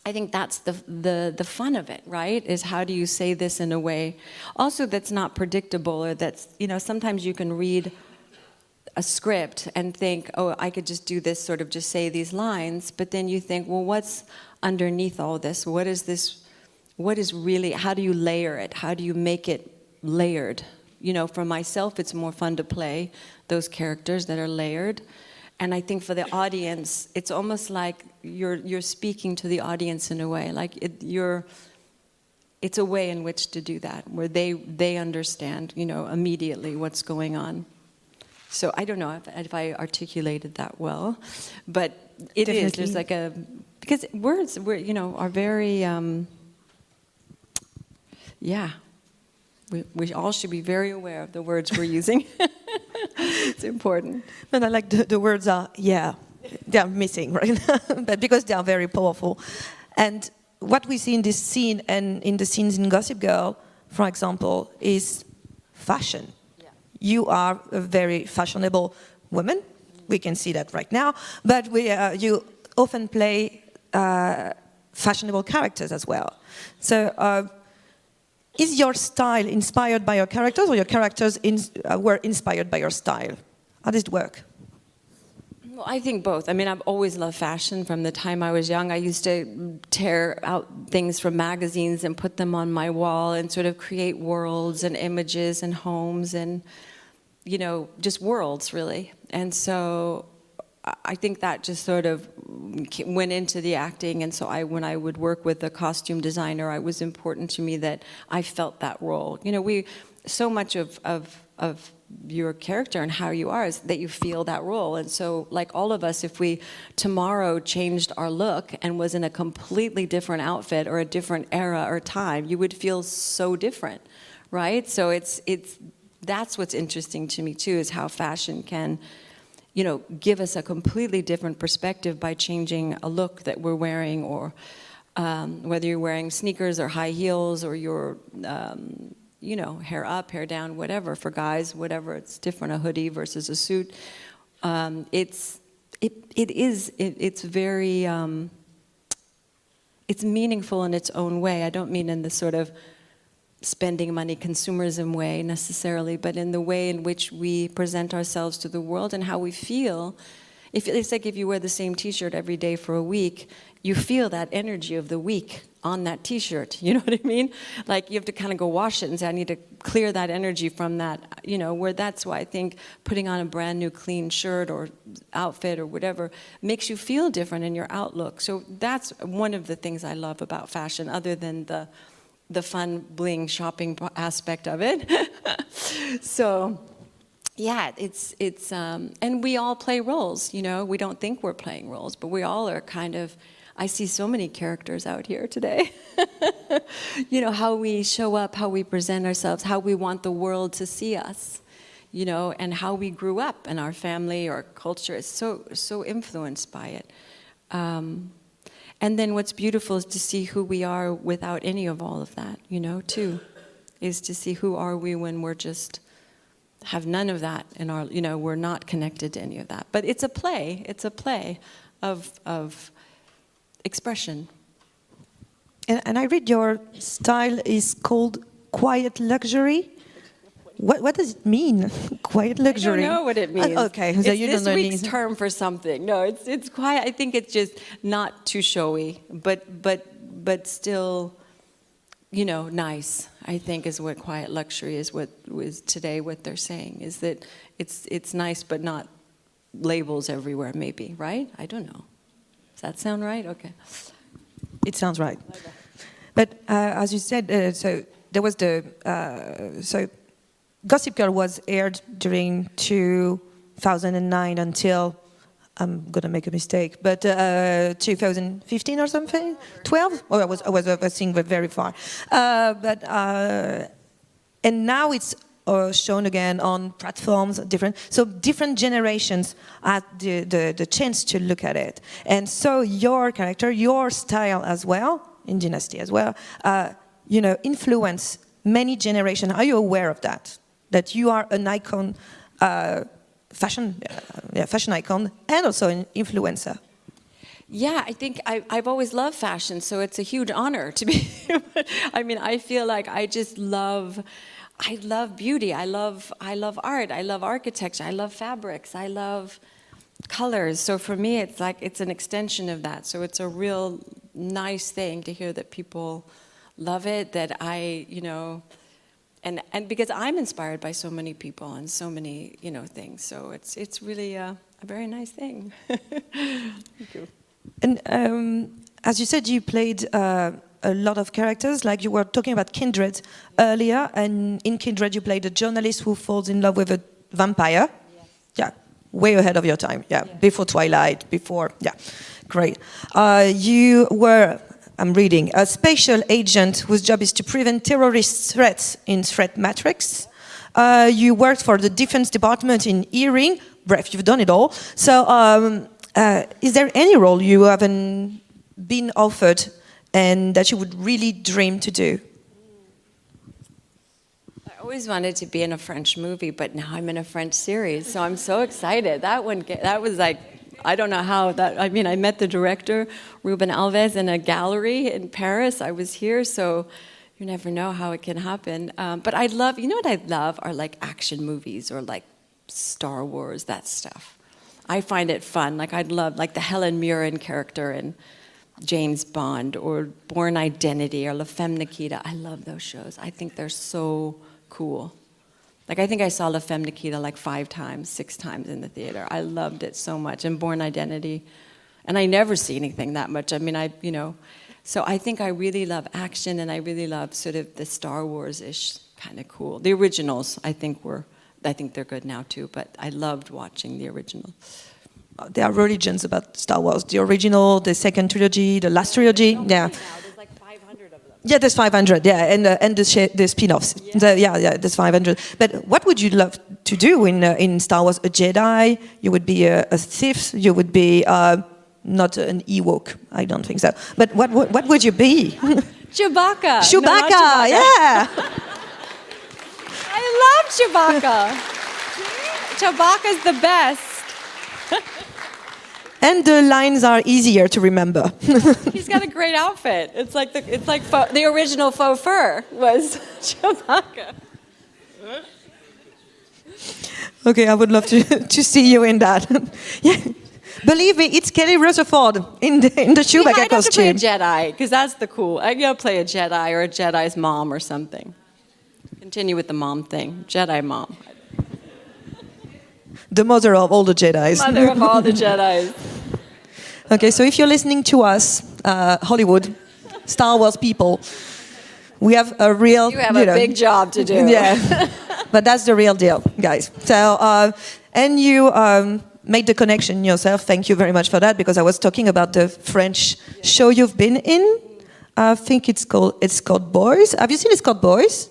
I think that's the fun of it, right? Is how do you say this in a way also that's not predictable, or that's, you know, sometimes you can read a script and think, oh, I could just do this, sort of just say these lines, but then you think, well, what's underneath all this? What is this? What is really, how do you layer it? How do you make it layered? You know, for myself, it's more fun to play those characters that are layered. And I think for the audience, it's almost like you're speaking to the audience in a way. Like it's a way in which to do that, where they understand, you know, immediately what's going on. So I don't know if I articulated that well, but it Definitely. is. There's like a, because words, you know, are very... yeah, we all should be very aware of the words we're using. It's important. And I like the words are, yeah, they're missing, right? But because they are very powerful. And what we see in this scene and in the scenes in Gossip Girl, for example, is fashion. Yeah. You are a very fashionable woman. We can see that right now. But you often play fashionable characters as well. So, is your style inspired by your characters, or your characters were inspired by your style? How does it work? Well, I think both. I mean, I've always loved fashion from the time I was young. I used to tear out things from magazines and put them on my wall and sort of create worlds and images and homes and, you know, just worlds, really. And so I think that just sort of went into the acting, and so when I would work with a costume designer, it was important to me that I felt that role. You know, so much of your character and how you are is that you feel that role. And so, like all of us, if we tomorrow changed our look and was in a completely different outfit or a different era or time, you would feel so different, right? So that's what's interesting to me too, is how fashion can, you know, give us a completely different perspective by changing a look that we're wearing, or whether you're wearing sneakers or high heels, or you're, you know, hair up, hair down, whatever. For guys, whatever, it's different, a hoodie versus a suit. It's very, it's meaningful in its own way. I don't mean in the sort of spending money consumerism way necessarily, but in the way in which we present ourselves to the world and how we feel. It's like if you wear the same t-shirt every day for a week, you feel that energy of the week on that t-shirt, you know what I mean? Like you have to kind of go wash it and say, I need to clear that energy from that, you know, where that's why I think putting on a brand new clean shirt or outfit or whatever makes you feel different in your outlook. So that's one of the things I love about fashion, other than the fun bling shopping aspect of it. So yeah, it's and we all play roles, you know, we don't think we're playing roles, but we all are kind of, I see so many characters out here today. You know, how we show up, how we present ourselves, how we want the world to see us, you know, and how we grew up and our family or culture is so influenced by it. And then what's beautiful is to see who we are without any of all of that, you know, too, is to see who are we when we're just have none of that in our, you know, we're not connected to any of that. But it's a play of expression. And I read your style is called quiet luxury. What does it mean, quiet luxury? I don't know what it means. Okay, so you don't know. It's this week's term for something. No, it's quiet. I think it's just not too showy, but still, you know, nice. I think is what quiet luxury is. What was today what they're saying is that it's nice, but not labels everywhere. Maybe, right? I don't know. Does that sound right? Okay. It sounds right. Okay. But as you said, so there was so Gossip Girl was aired during 2009 until, I'm gonna make a mistake, but 2015 or something, 12. Oh, I was seeing very far, and now it's shown again on platforms, different generations had the chance to look at it, and so your character, your style as well, in Dynasty as well, you know, influence many generations. Are you aware of that? That you are an icon, fashion icon, and also an influencer. Yeah, I think I've always loved fashion, so it's a huge honor to be. I mean, I feel like I love beauty. I love art. I love architecture. I love fabrics. I love colors. So for me, it's like it's an extension of that. So it's a real nice thing to hear that people love it. That I, you know. And because I'm inspired by so many people and so many, you know, things, so it's really a very nice thing. Thank you. And as you said, you played a lot of characters. Like you were talking about Kindred earlier, and in Kindred you played a journalist who falls in love with a vampire. Yeah, way ahead of your time. Yeah, before Twilight, great. You were, I'm reading, a special agent whose job is to prevent terrorist threats in Threat Matrix. You worked for the Defense Department in Earring. Bref, you've done it all. So is there any role you haven't been offered and that you would really dream to do? I always wanted to be in a French movie, but now I'm in a French series, so I'm so excited. That was like, I don't know how that, I mean, I met the director, Ruben Alves, in a gallery in Paris. I was here, so you never know how it can happen. But I love, you know what I love are like action movies or like Star Wars, that stuff. I find it fun. Like I'd love like the Helen Mirren character in James Bond or Born Identity or La Femme Nikita. I love those shows. I think they're so cool. Like, I think I saw La Femme Nikita like 5 times, 6 times in the theater. I loved it so much. And Born Identity. And I never see anything that much. I mean, you know. So I think I really love action, and I really love sort of the Star Wars-ish kind of cool. The originals, I think they're good now too, but I loved watching the original. There are religions about Star Wars. The original, the second trilogy, the last trilogy. Yeah. There's like 500 of them. Yeah, there's 500. Yeah, and the spin-offs. Yeah. There's 500. But what would you love to do in Star Wars? A Jedi? You would be a Sith. You would be not an Ewok. I don't think so. But what would you be? Chewbacca. Chewbacca. No, Yeah. I love Chewbacca. Chewbacca's the best. And the lines are easier to remember. He's got a great outfit. It's like the original faux fur was Chewbacca. Okay, I would love to see you in that. Yeah. Believe me, it's Kelly Rutherford in the Chewbacca costume. I'd have to play a Jedi, because that's the cool. I gotta play a Jedi or a Jedi's mom or something. Continue with the mom thing. Jedi mom. The mother of all the Jedis. Mother of all the Jedis. Okay, so if you're listening to us, Hollywood, Star Wars people, we have a real... You have a big job to do. Yeah, but that's the real deal, guys. So, and you made the connection yourself. Thank you very much for that, because I was talking about the French show you've been in. I think it's called Boys. Have you seen It's Called Boys?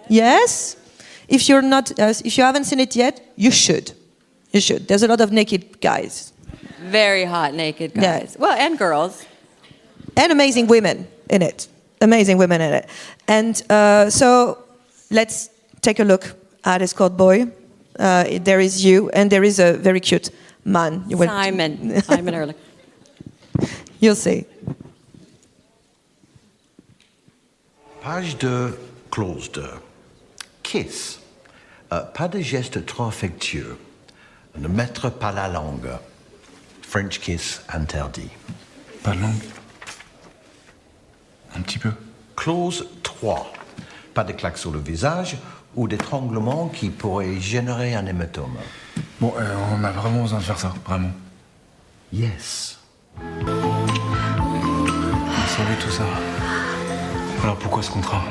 Yes? If you haven't seen it yet, you should. You should. There's a lot of naked guys. Very hot naked guys. Yeah. Well, and girls. And amazing women in it. Amazing women in it. And so let's take a look at It's Called Boy. There is you, and there is a very cute man. Simon Ehrlich. You'll see. Page 2, clause 2. Kiss. Pas de gestes trop affectueux. Ne mettre pas la langue. French kiss interdit. Pas de langue. Un petit peu. Clause 3. Pas de claques sur le visage ou d'étranglement qui pourrait générer un hématome. Bon, on a vraiment besoin de faire ça, vraiment. Yes. On savait tout ça. Alors pourquoi ce contrat?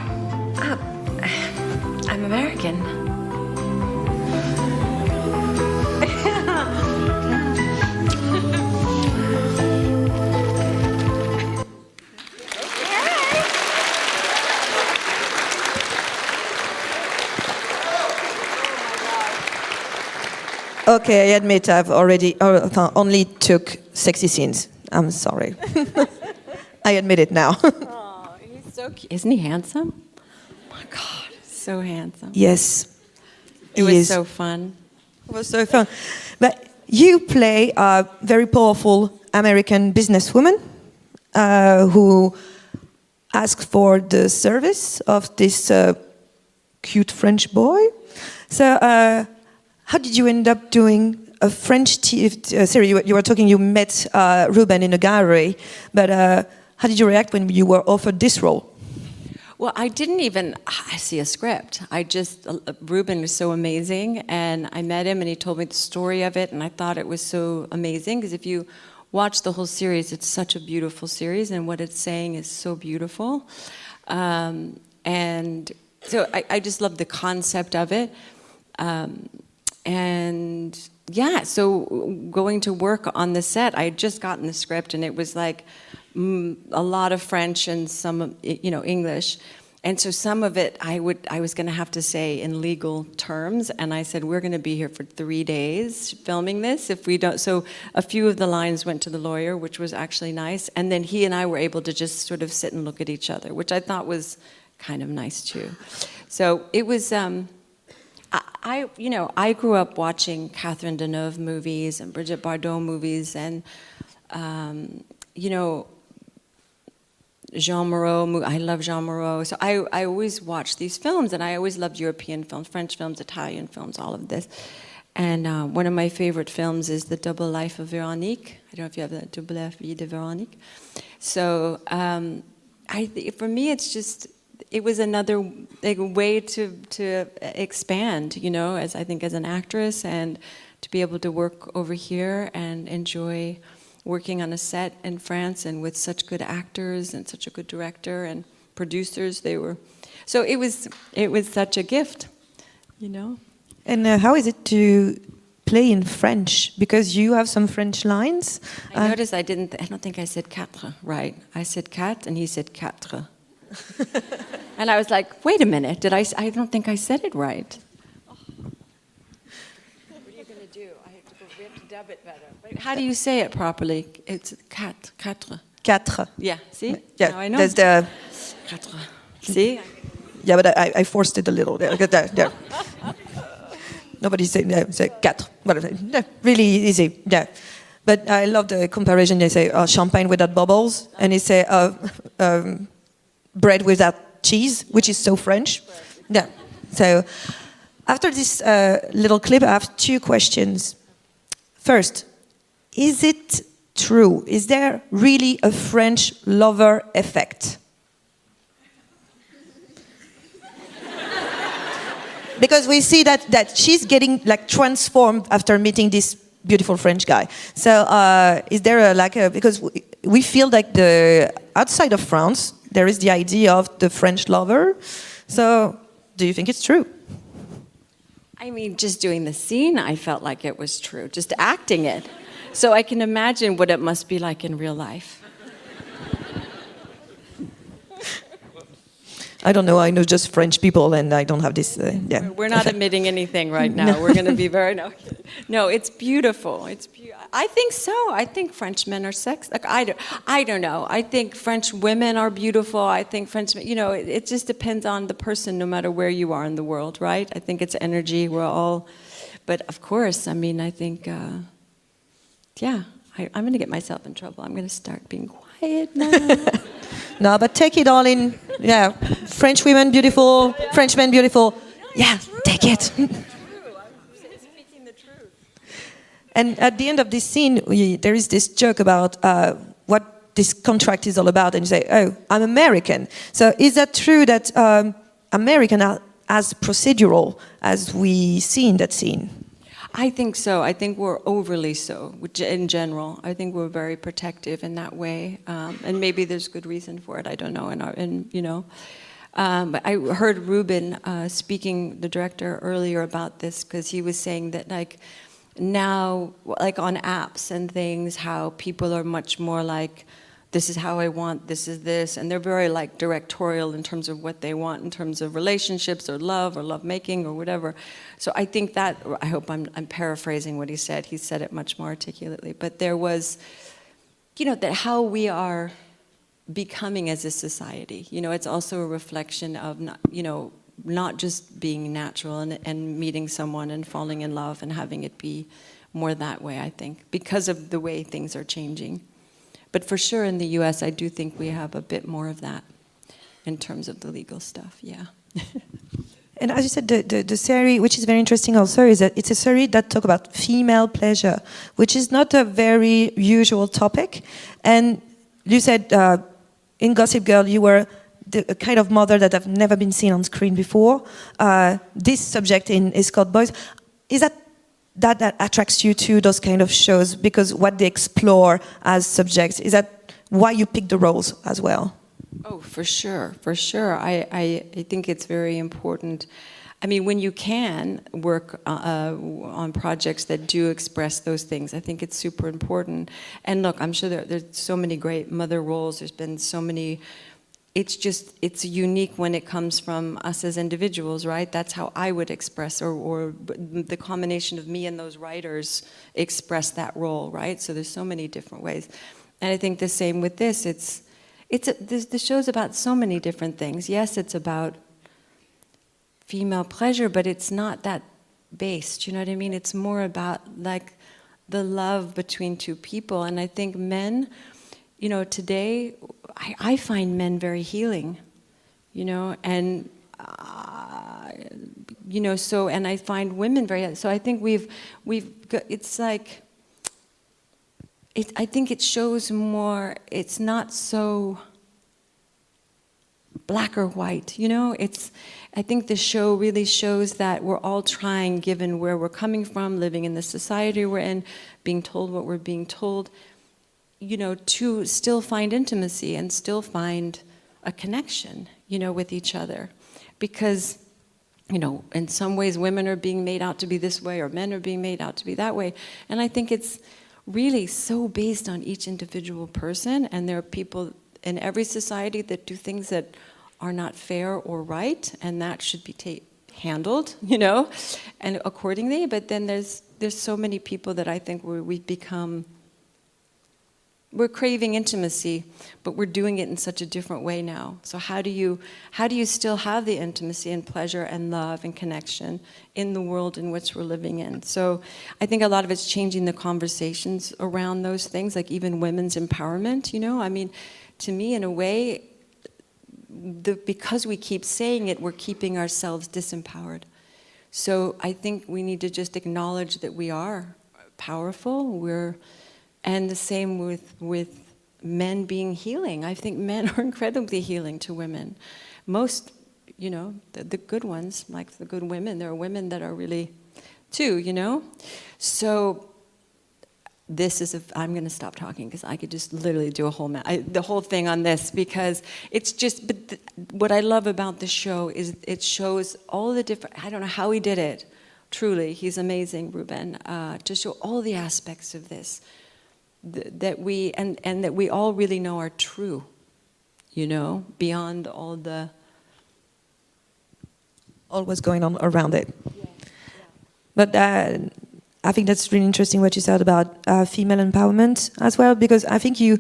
I'm American. Okay, I admit I've only took sexy scenes. I'm sorry. I admit it now. Oh, he's so cute. Isn't he handsome? Oh my God, so handsome. Yes. It was so fun. It was so fun. But you play a very powerful American businesswoman who asked for the service of this cute French boy. So how did you end up doing a French series? You were talking, you met Ruben in a gallery, but how did you react when you were offered this role? Well, I didn't even see a script. Ruben was so amazing, and I met him, and he told me the story of it, and I thought it was so amazing, because if you watch the whole series, it's such a beautiful series, and what it's saying is so beautiful. And so I just love the concept of it. And yeah, so going to work on the set, I had just gotten the script, and it was like a lot of French and some, English. And so some of it I was going to have to say in legal terms, and I said, we're going to be here for 3 days filming this if we don't. So a few of the lines went to the lawyer, which was actually nice, and then he and I were able to just sort of sit and look at each other, which I thought was kind of nice too. So it was. I grew up watching Catherine Deneuve movies and Brigitte Bardot movies, and Jean Moreau. I love Jean Moreau. So I always watched these films, and I always loved European films, French films, Italian films, all of this. And one of my favorite films is The Double Life of Véronique. I don't know if you have The Double Vie de Véronique. So for me, it was another way to expand, as an actress, and to be able to work over here and enjoy working on a set in France and with such good actors and such a good director and producers. So it was such a gift, And how is it to play in French? Because you have some French lines. I noticed I don't think I said quatre right. I said quatre, and he said quatre. And I was like, wait a minute, I don't think I said it right. Oh. What are you going to do? We have to dub it better. But how do you say it properly? It's quatre. Quatre. Yeah, see? Yeah, now I know. There's the... Quatre. See? Yeah, but I forced it a little. There. Nobody say quatre. Really easy. Yeah. But I love the comparison. They say champagne without bubbles, and they say bread without cheese, which is so French. Yeah. So after this little clip, I have 2 questions. First, is it true? Is there really a French lover effect? Because we see that she's getting like transformed after meeting this beautiful French guy. So is there because we feel like the outside of France there is the idea of the French lover. So do you think it's true? I mean, just doing the scene, I felt like it was true, just acting it. So I can imagine what it must be like in real life. I don't know, I know just French people and I don't have this, yeah. We're not admitting anything right now. No. We're going to be very, no, it's beautiful. I think so. I think French men are sexy. Like, I don't know. I think French women are beautiful. I think French, it just depends on the person no matter where you are in the world, right? I think it's energy. We're all, but of course, I mean, I think, yeah, I'm going to get myself in trouble. I'm going to start being quiet now. No, but take it all in. Yeah, French women beautiful, French men beautiful. Yeah, take it. And at the end of this scene, there is this joke about what this contract is all about, and you say, "Oh, I'm American." So is that true that American are as procedural as we see in that scene? I think so. I think we're overly so, in general. I think we're very protective in that way, and maybe there's good reason for it. I don't know. But I heard Ruben speaking, the director, earlier about this because he was saying that like now, like on apps and things, how people are much more like, this is how I want, this is this, and they're very like directorial in terms of what they want in terms of relationships or lovemaking or whatever. So I think that, I hope I'm paraphrasing what he said it much more articulately, but there was, that how we are becoming as a society, it's also a reflection of, not just being natural and meeting someone and falling in love and having it be more that way, I think, because of the way things are changing. But for sure in the US, I do think we have a bit more of that in terms of the legal stuff, yeah. And as you said, the série, which is very interesting also, is that it's a série that talks about female pleasure, which is not a very usual topic. And you said in Gossip Girl, you were the kind of mother that have never been seen on screen before. This subject in Escort Boys, is that attracts you to those kind of shows because what they explore as subjects, is that why you pick the roles as well? Oh, for sure. I think it's very important. I mean, when you can work on projects that do express those things, I think it's super important. And look, I'm sure there's so many great mother roles. There's been so many. It's unique when it comes from us as individuals, right? That's how I would express, or the combination of me and those writers express that role, right? So there's so many different ways. And I think the same with this. The show's about so many different things. Yes, it's about female pleasure, but it's not that based, you know what I mean? It's more about like the love between two people. And I think men, today, I find men very healing, and, so, and I find women very, so I think it's like, I think it shows more, it's not so black or white, I think the show really shows that we're all trying, given where we're coming from, living in the society we're in, being told what we're being told, to still find intimacy and still find a connection, with each other. Because, in some ways women are being made out to be this way or men are being made out to be that way. And I think it's really so based on each individual person, and there are people in every society that do things that are not fair or right, and that should be handled, and accordingly. But then there's so many people that I think we've become we're craving intimacy, but we're doing it in such a different way now. So how do you still have the intimacy and pleasure and love and connection in the world in which we're living in? So I think a lot of it's changing the conversations around those things, like even women's empowerment, you know? I mean, to me, in a way, because we keep saying it, we're keeping ourselves disempowered. So I think we need to just acknowledge that we are powerful, and the same with men being healing. I think men are incredibly healing to women. Most, you know, the good ones, like the good women, there are women that are really too, you know? So this is, I'm going to stop talking because I could just literally do a whole, the whole thing on this, because it's just, but what I love about the show is it shows all the different, I don't know how he did it, truly, he's amazing, Ruben, to show all the aspects of this. That we and that we all really know are true, you know, beyond all what's going on around it. Yeah. But I think that's really interesting what you said about female empowerment as well, because I think you,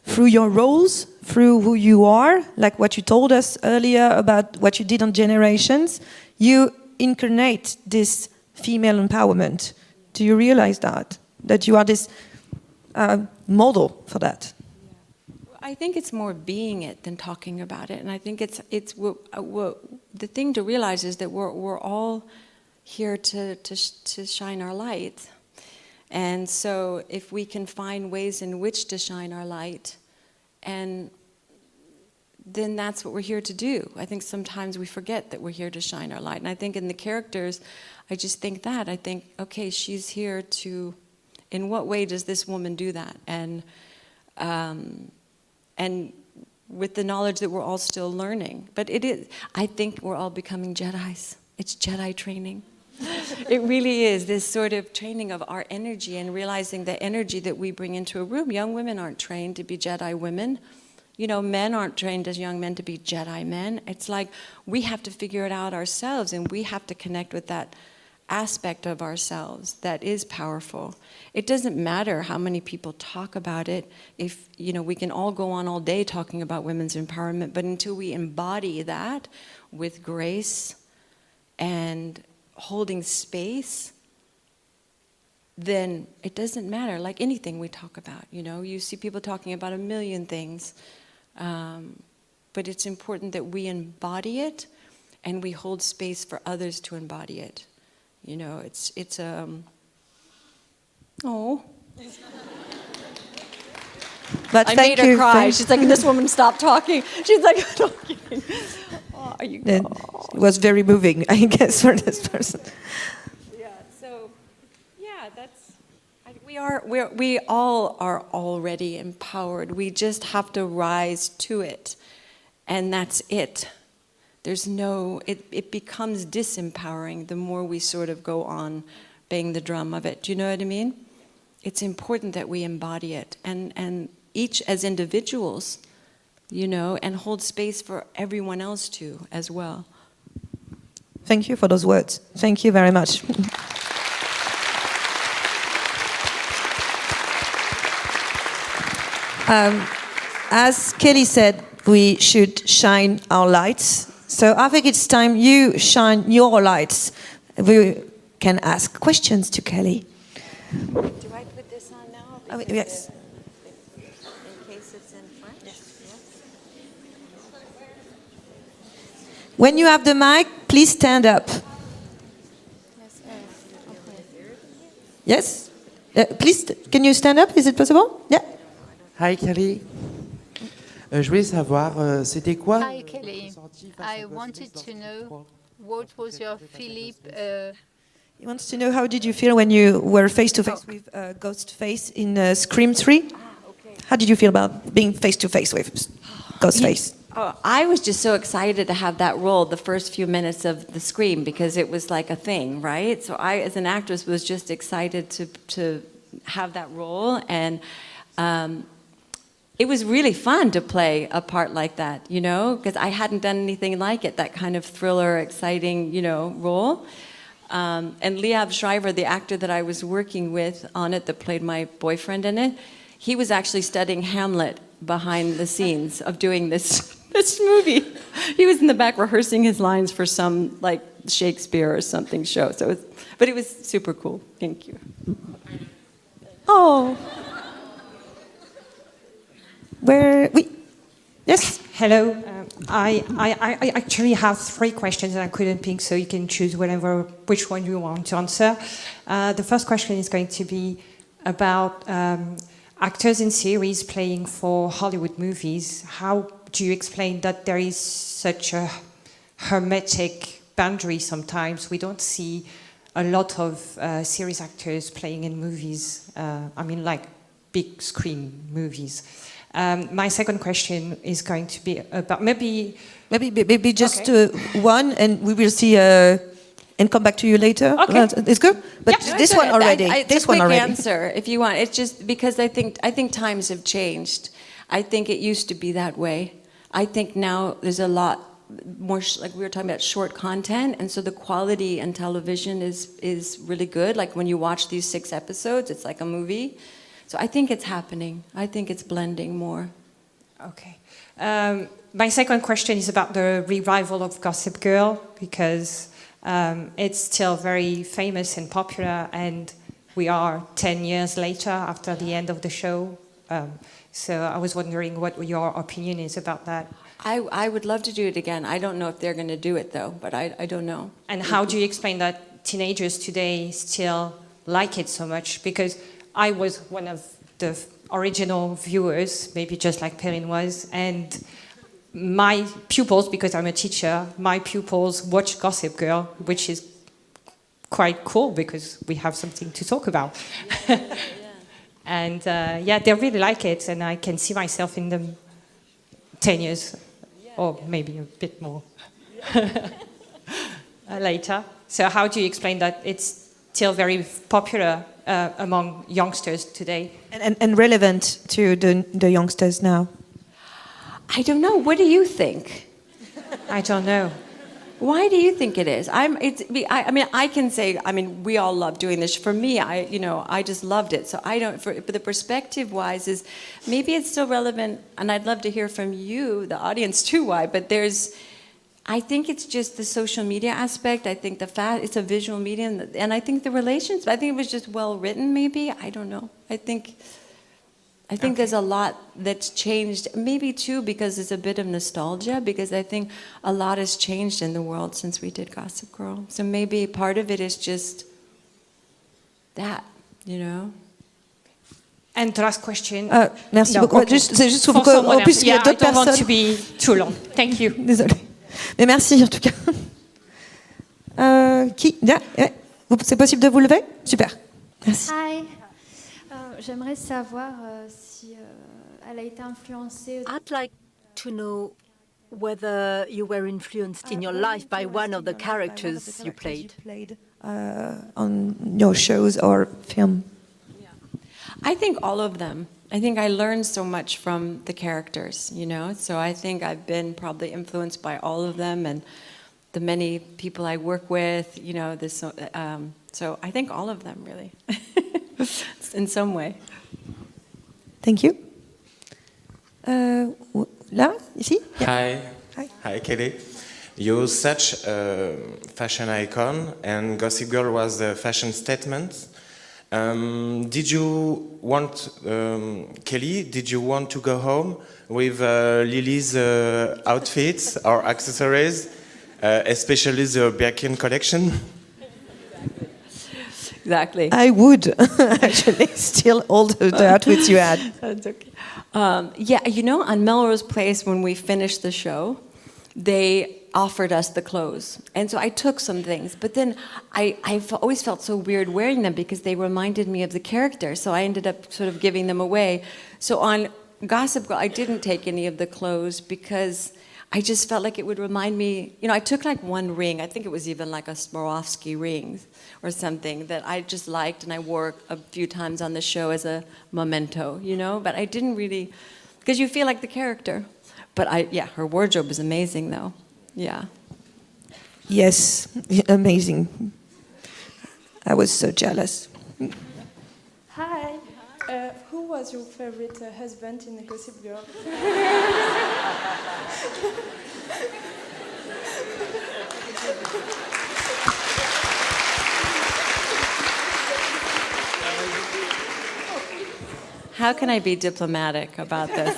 through your roles, through who you are, like what you told us earlier about what you did on Generations, you incarnate this female empowerment. Do you realize that you are this model for that? I think it's more being it than talking about it, and I think it's the thing to realize is that we're all here to shine our light, and so if we can find ways in which to shine our light, and then that's what we're here to do. I think sometimes we forget that we're here to shine our light, and I think in the characters, I just think that I think, okay, she's here to. In what way does this woman do that? And with the knowledge that we're all still learning. But it is, I think we're all becoming Jedis. It's Jedi training. It really is this sort of training of our energy and realizing the energy that we bring into a room. Young women aren't trained to be Jedi women. You know, men aren't trained as young men to be Jedi men. It's like we have to figure it out ourselves, and we have to connect with that aspect of ourselves that is powerful. It doesn't matter how many people talk about it. If, you know, we can all go on all day talking about women's empowerment, but until we embody that with grace and holding space, then it doesn't matter. Like anything we talk about, you know, you see people talking about a million things, but it's important that we embody it and we hold space for others to embody it. You know, it's oh. But I thank made her you. cry. She's like, this woman stopped talking. She's like, I'm not kidding. Oh, it was very moving, I guess, for this person. Yeah. So, yeah, that's. We all are already empowered. We just have to rise to it, and that's it. There's no, it becomes disempowering the more we sort of go on bang the drum of it. Do you know what I mean? It's important that we embody it and each as individuals, you know, and hold space for everyone else too as well. Thank you for those words. Thank you very much. As Kelly said, we should shine our lights. So I think it's time you shine your lights. We can ask questions to Kelly. Do I put this on now? Oh, yes. In case it's in French? Yes. When you have the mic, please stand up. Yes? Please, can you stand up? Is it possible? Yeah. Hi, Kelly. Je voulais savoir, c'était quoi? Hi, Kelly. I wanted to know what was your feeling. He wants to know how did you feel when you were face to face with Ghostface in Scream 3? Okay. How did you feel about being face to face with Ghostface? Oh, I was just so excited to have that role the first few minutes of the Scream because it was like a thing, right? So I, as an actress, was just excited to have that role, and it was really fun to play a part like that, you know, because I hadn't done anything like it, that kind of thriller, exciting, you know, role. And Liev Schreiber, the actor that I was working with on it, that played my boyfriend in it, he was actually studying Hamlet behind the scenes of doing this movie. He was in the back rehearsing his lines for some like Shakespeare or something show. But it was super cool. Thank you. Oh. Yes. Hello. I actually have 3 questions and I couldn't pick, so you can choose which one you want to answer. The first question is going to be about actors in series playing for Hollywood movies. How do you explain that there is such a hermetic boundary sometimes? We don't see a lot of series actors playing in movies. I mean, like big screen movies. My second question is going to be about maybe just one, and we will see and come back to you later. Okay. It's good. But Yeah, this one already. This one already. Answer, if you want. It's just because I think times have changed. I think it used to be that way. I think now there's a lot more, like we were talking about, short content, and so the quality in television is really good. Like when you watch these 6 episodes, it's like a movie. So I think it's happening. I think it's blending more. Okay. My second question is about the revival of Gossip Girl, because it's still very famous and popular, and we are 10 years later after the end of the show. So I was wondering what your opinion is about that. I would love to do it again. I don't know if they're going to do it, though, but I don't know. And how do you explain that teenagers today still like it so much? Because I was one of the original viewers, maybe just like Perrine was, and my pupils, because I'm a teacher, my pupils watch Gossip Girl, which is quite cool because we have something to talk about. And they really like it, and I can see myself in them 10 years, or maybe a bit more later. So how do you explain that it's still very popular among youngsters today? And relevant to the youngsters now? I don't know. What do you think? I don't know. Why do you think it is? I can say, we all love doing this. For me, I just loved it. So I don't, but the perspective-wise is, maybe it's still relevant, and I'd love to hear from you, the audience too, why, but I think it's just the social media aspect. I think it's a visual medium, and I think the relations, I think it was just well written, maybe. I don't know. I think there's a lot that's changed, maybe too because it's a bit of nostalgia, because I think a lot has changed in the world since we did Gossip Girl. So maybe part of it is just that, And the last question. Merci beaucoup. Okay. C'est juste pour qu'on puisse il y a d'autres personnes. I don't want to be too long. Thank you. Désolée. Mais merci en tout cas. C'est possible de vous lever? Super. Merci. Hi. J'aimerais savoir si elle a été influencée. I'd like to know whether you were influenced in your life by one of the characters you played. On your shows or film. I think all of them. I think I learned so much from the characters, So I think I've been probably influenced by all of them and the many people I work with, so I think all of them, really. In some way. Thank you. Là, ici? Yeah. Hi, Kelly. You're such a fashion icon, and Gossip Girl was a fashion statement. Did you want, Kelly, did you want to go home with Lily's outfits or accessories, especially the Birkin collection? Exactly. I would actually steal all the outfits you had. That's okay. On Melrose Place, when we finished the show, they offered us the clothes. And so I took some things, but then I've always felt so weird wearing them because they reminded me of the character. So I ended up sort of giving them away. So on Gossip Girl, I didn't take any of the clothes because I just felt like it would remind me, I took like one ring. I think it was even like a Swarovski ring or something that I just liked, and I wore a few times on the show as a memento, But I didn't really, because you feel like the character. But her wardrobe is amazing, though. Yeah. Yes, amazing. I was so jealous. Hi. Who was your favorite husband in the Gossip Girl? How can I be diplomatic about this?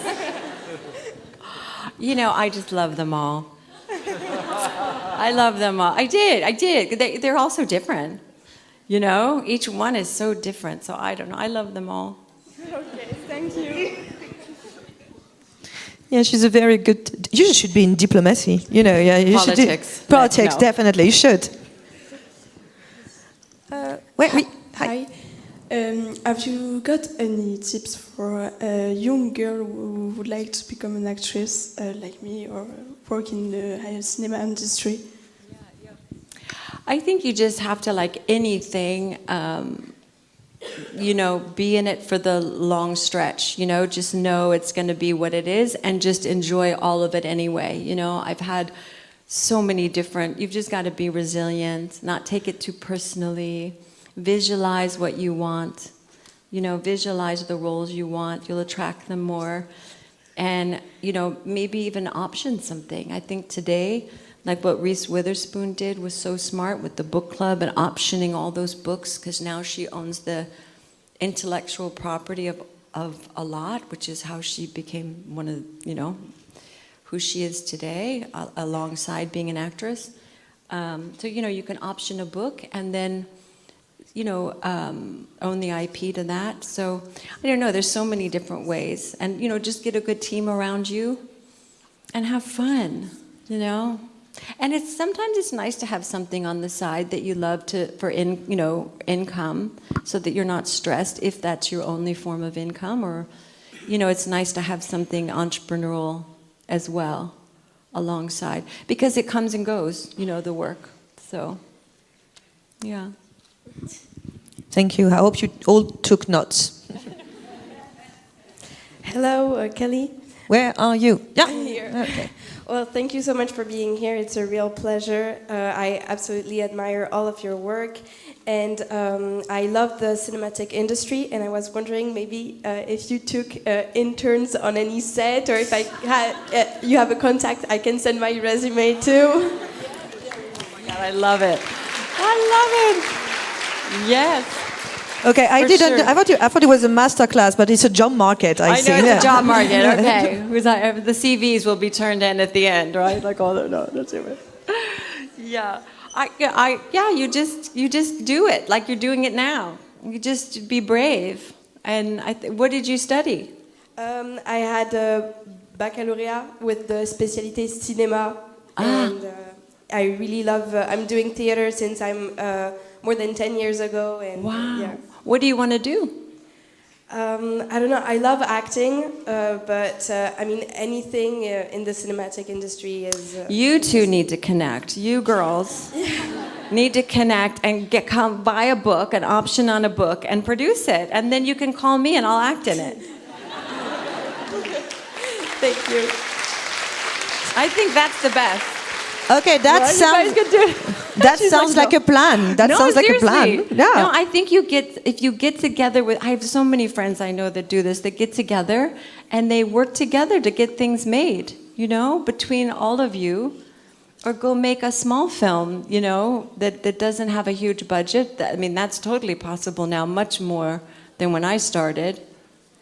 You know, I just love them all. I love them all. I did. They're all so different. You know, each one is so different. So I don't know. I love them all. Okay, thank you. Yeah, she's a very good. You should be in diplomacy. You know, yeah. You Politics. Should do, politics, No. definitely. You should. Wait. Hi. Have you got any tips for a young girl who would like to become an actress like me or work in the cinema industry? I think you just have to, like anything, you know, be in it for the long stretch, you know, just know it's going to be what it is and just enjoy all of it anyway. You know, I've had so many different, you've just got to be resilient, not take it too personally, visualize what you want, you know, visualize the roles you want, you'll attract them more, and, you know, maybe even option something. I think today, like what Reese Witherspoon did was so smart with the book club and optioning all those books, because now she owns the intellectual property of a lot, which is how she became one of, you know, who she is today, alongside being an actress. So, you know, you can option a book and then, you know, own the IP to that. So, I don't know, there's so many different ways. And, you know, just get a good team around you and have fun, you know. And sometimes it's nice to have something on the side that you love for income, so that you're not stressed if that's your only form of income, or, you know, it's nice to have something entrepreneurial as well alongside, because it comes and goes, you know, the work. So, yeah. Thank you. I hope you all took notes. Hello, Kelly. Where are you? Yeah. I'm here. Okay. Well, thank you so much for being here. It's a real pleasure. I absolutely admire all of your work. And I love the cinematic industry. And I was wondering maybe if you took interns on any set, or if you have a contact I can send my resume to. Oh my God, I love it. I love it. Yes. Okay, I didn't. Sure. I thought it was a masterclass, but it's a job market. I see. know it's yeah. a job market. Okay, the CVs will be turned in at the end, right? Like all the that's it. Yeah, you just do it like you're doing it now. You just be brave. And what did you study? I had a baccalaureate with the spécialité cinéma, and I really love. I'm doing theater since I'm more than 10 years ago. And, wow. Yeah. What do you want to do? I don't know. I love acting, but I mean, anything in the cinematic industry is... you two need to connect. You girls need to connect and buy a book, an option on a book, and produce it. And then you can call me and I'll act in it. Thank you. I think that's the best. Okay, that sounds like a plan. That sounds like a plan. Yeah. No, I think if you get together with, I have so many friends I know that do this, that get together and they work together to get things made, you know, between all of you, or go make a small film, you know, that doesn't have a huge budget. I mean, that's totally possible now, much more than when I started,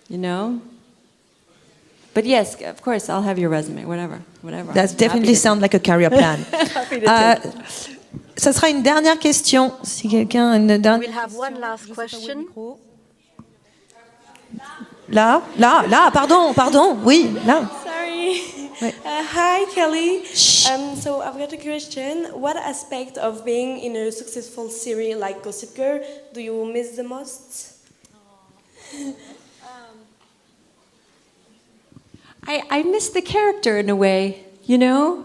you know. But yes, of course, I'll have your resume, whatever. That definitely sounds like a career plan. Ça sera une dernière question, si quelqu'un a une dernière. We'll have one last question. Là, pardon, oui, là. Sorry. Hi, Kelly. So I've got a question. What aspect of being in a successful series like Gossip Girl do you miss the most? I miss the character in a way, you know,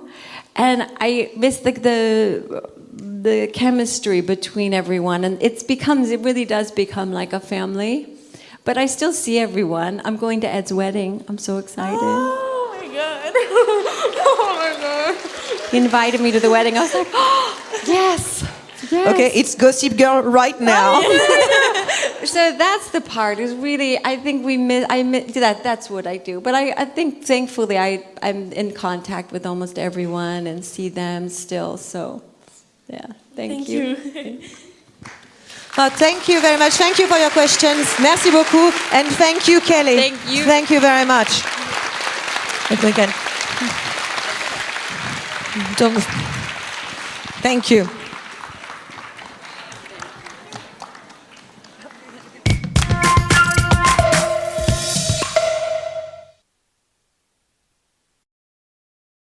and I miss the chemistry between everyone, and it really does become like a family. But I still see everyone. I'm going to Ed's wedding. I'm so excited. Oh my god! Oh my god! He invited me to the wedding. I was like, oh, yes. Okay, it's Gossip Girl right now. So that's the part. Is really, I think that's what I do. But I think, thankfully, I'm in contact with almost everyone and see them still. So, yeah, thank you. Thank you very much. Thank you for your questions. Merci beaucoup. And thank you, Kelly. Thank you. Thank you very much. Thank you.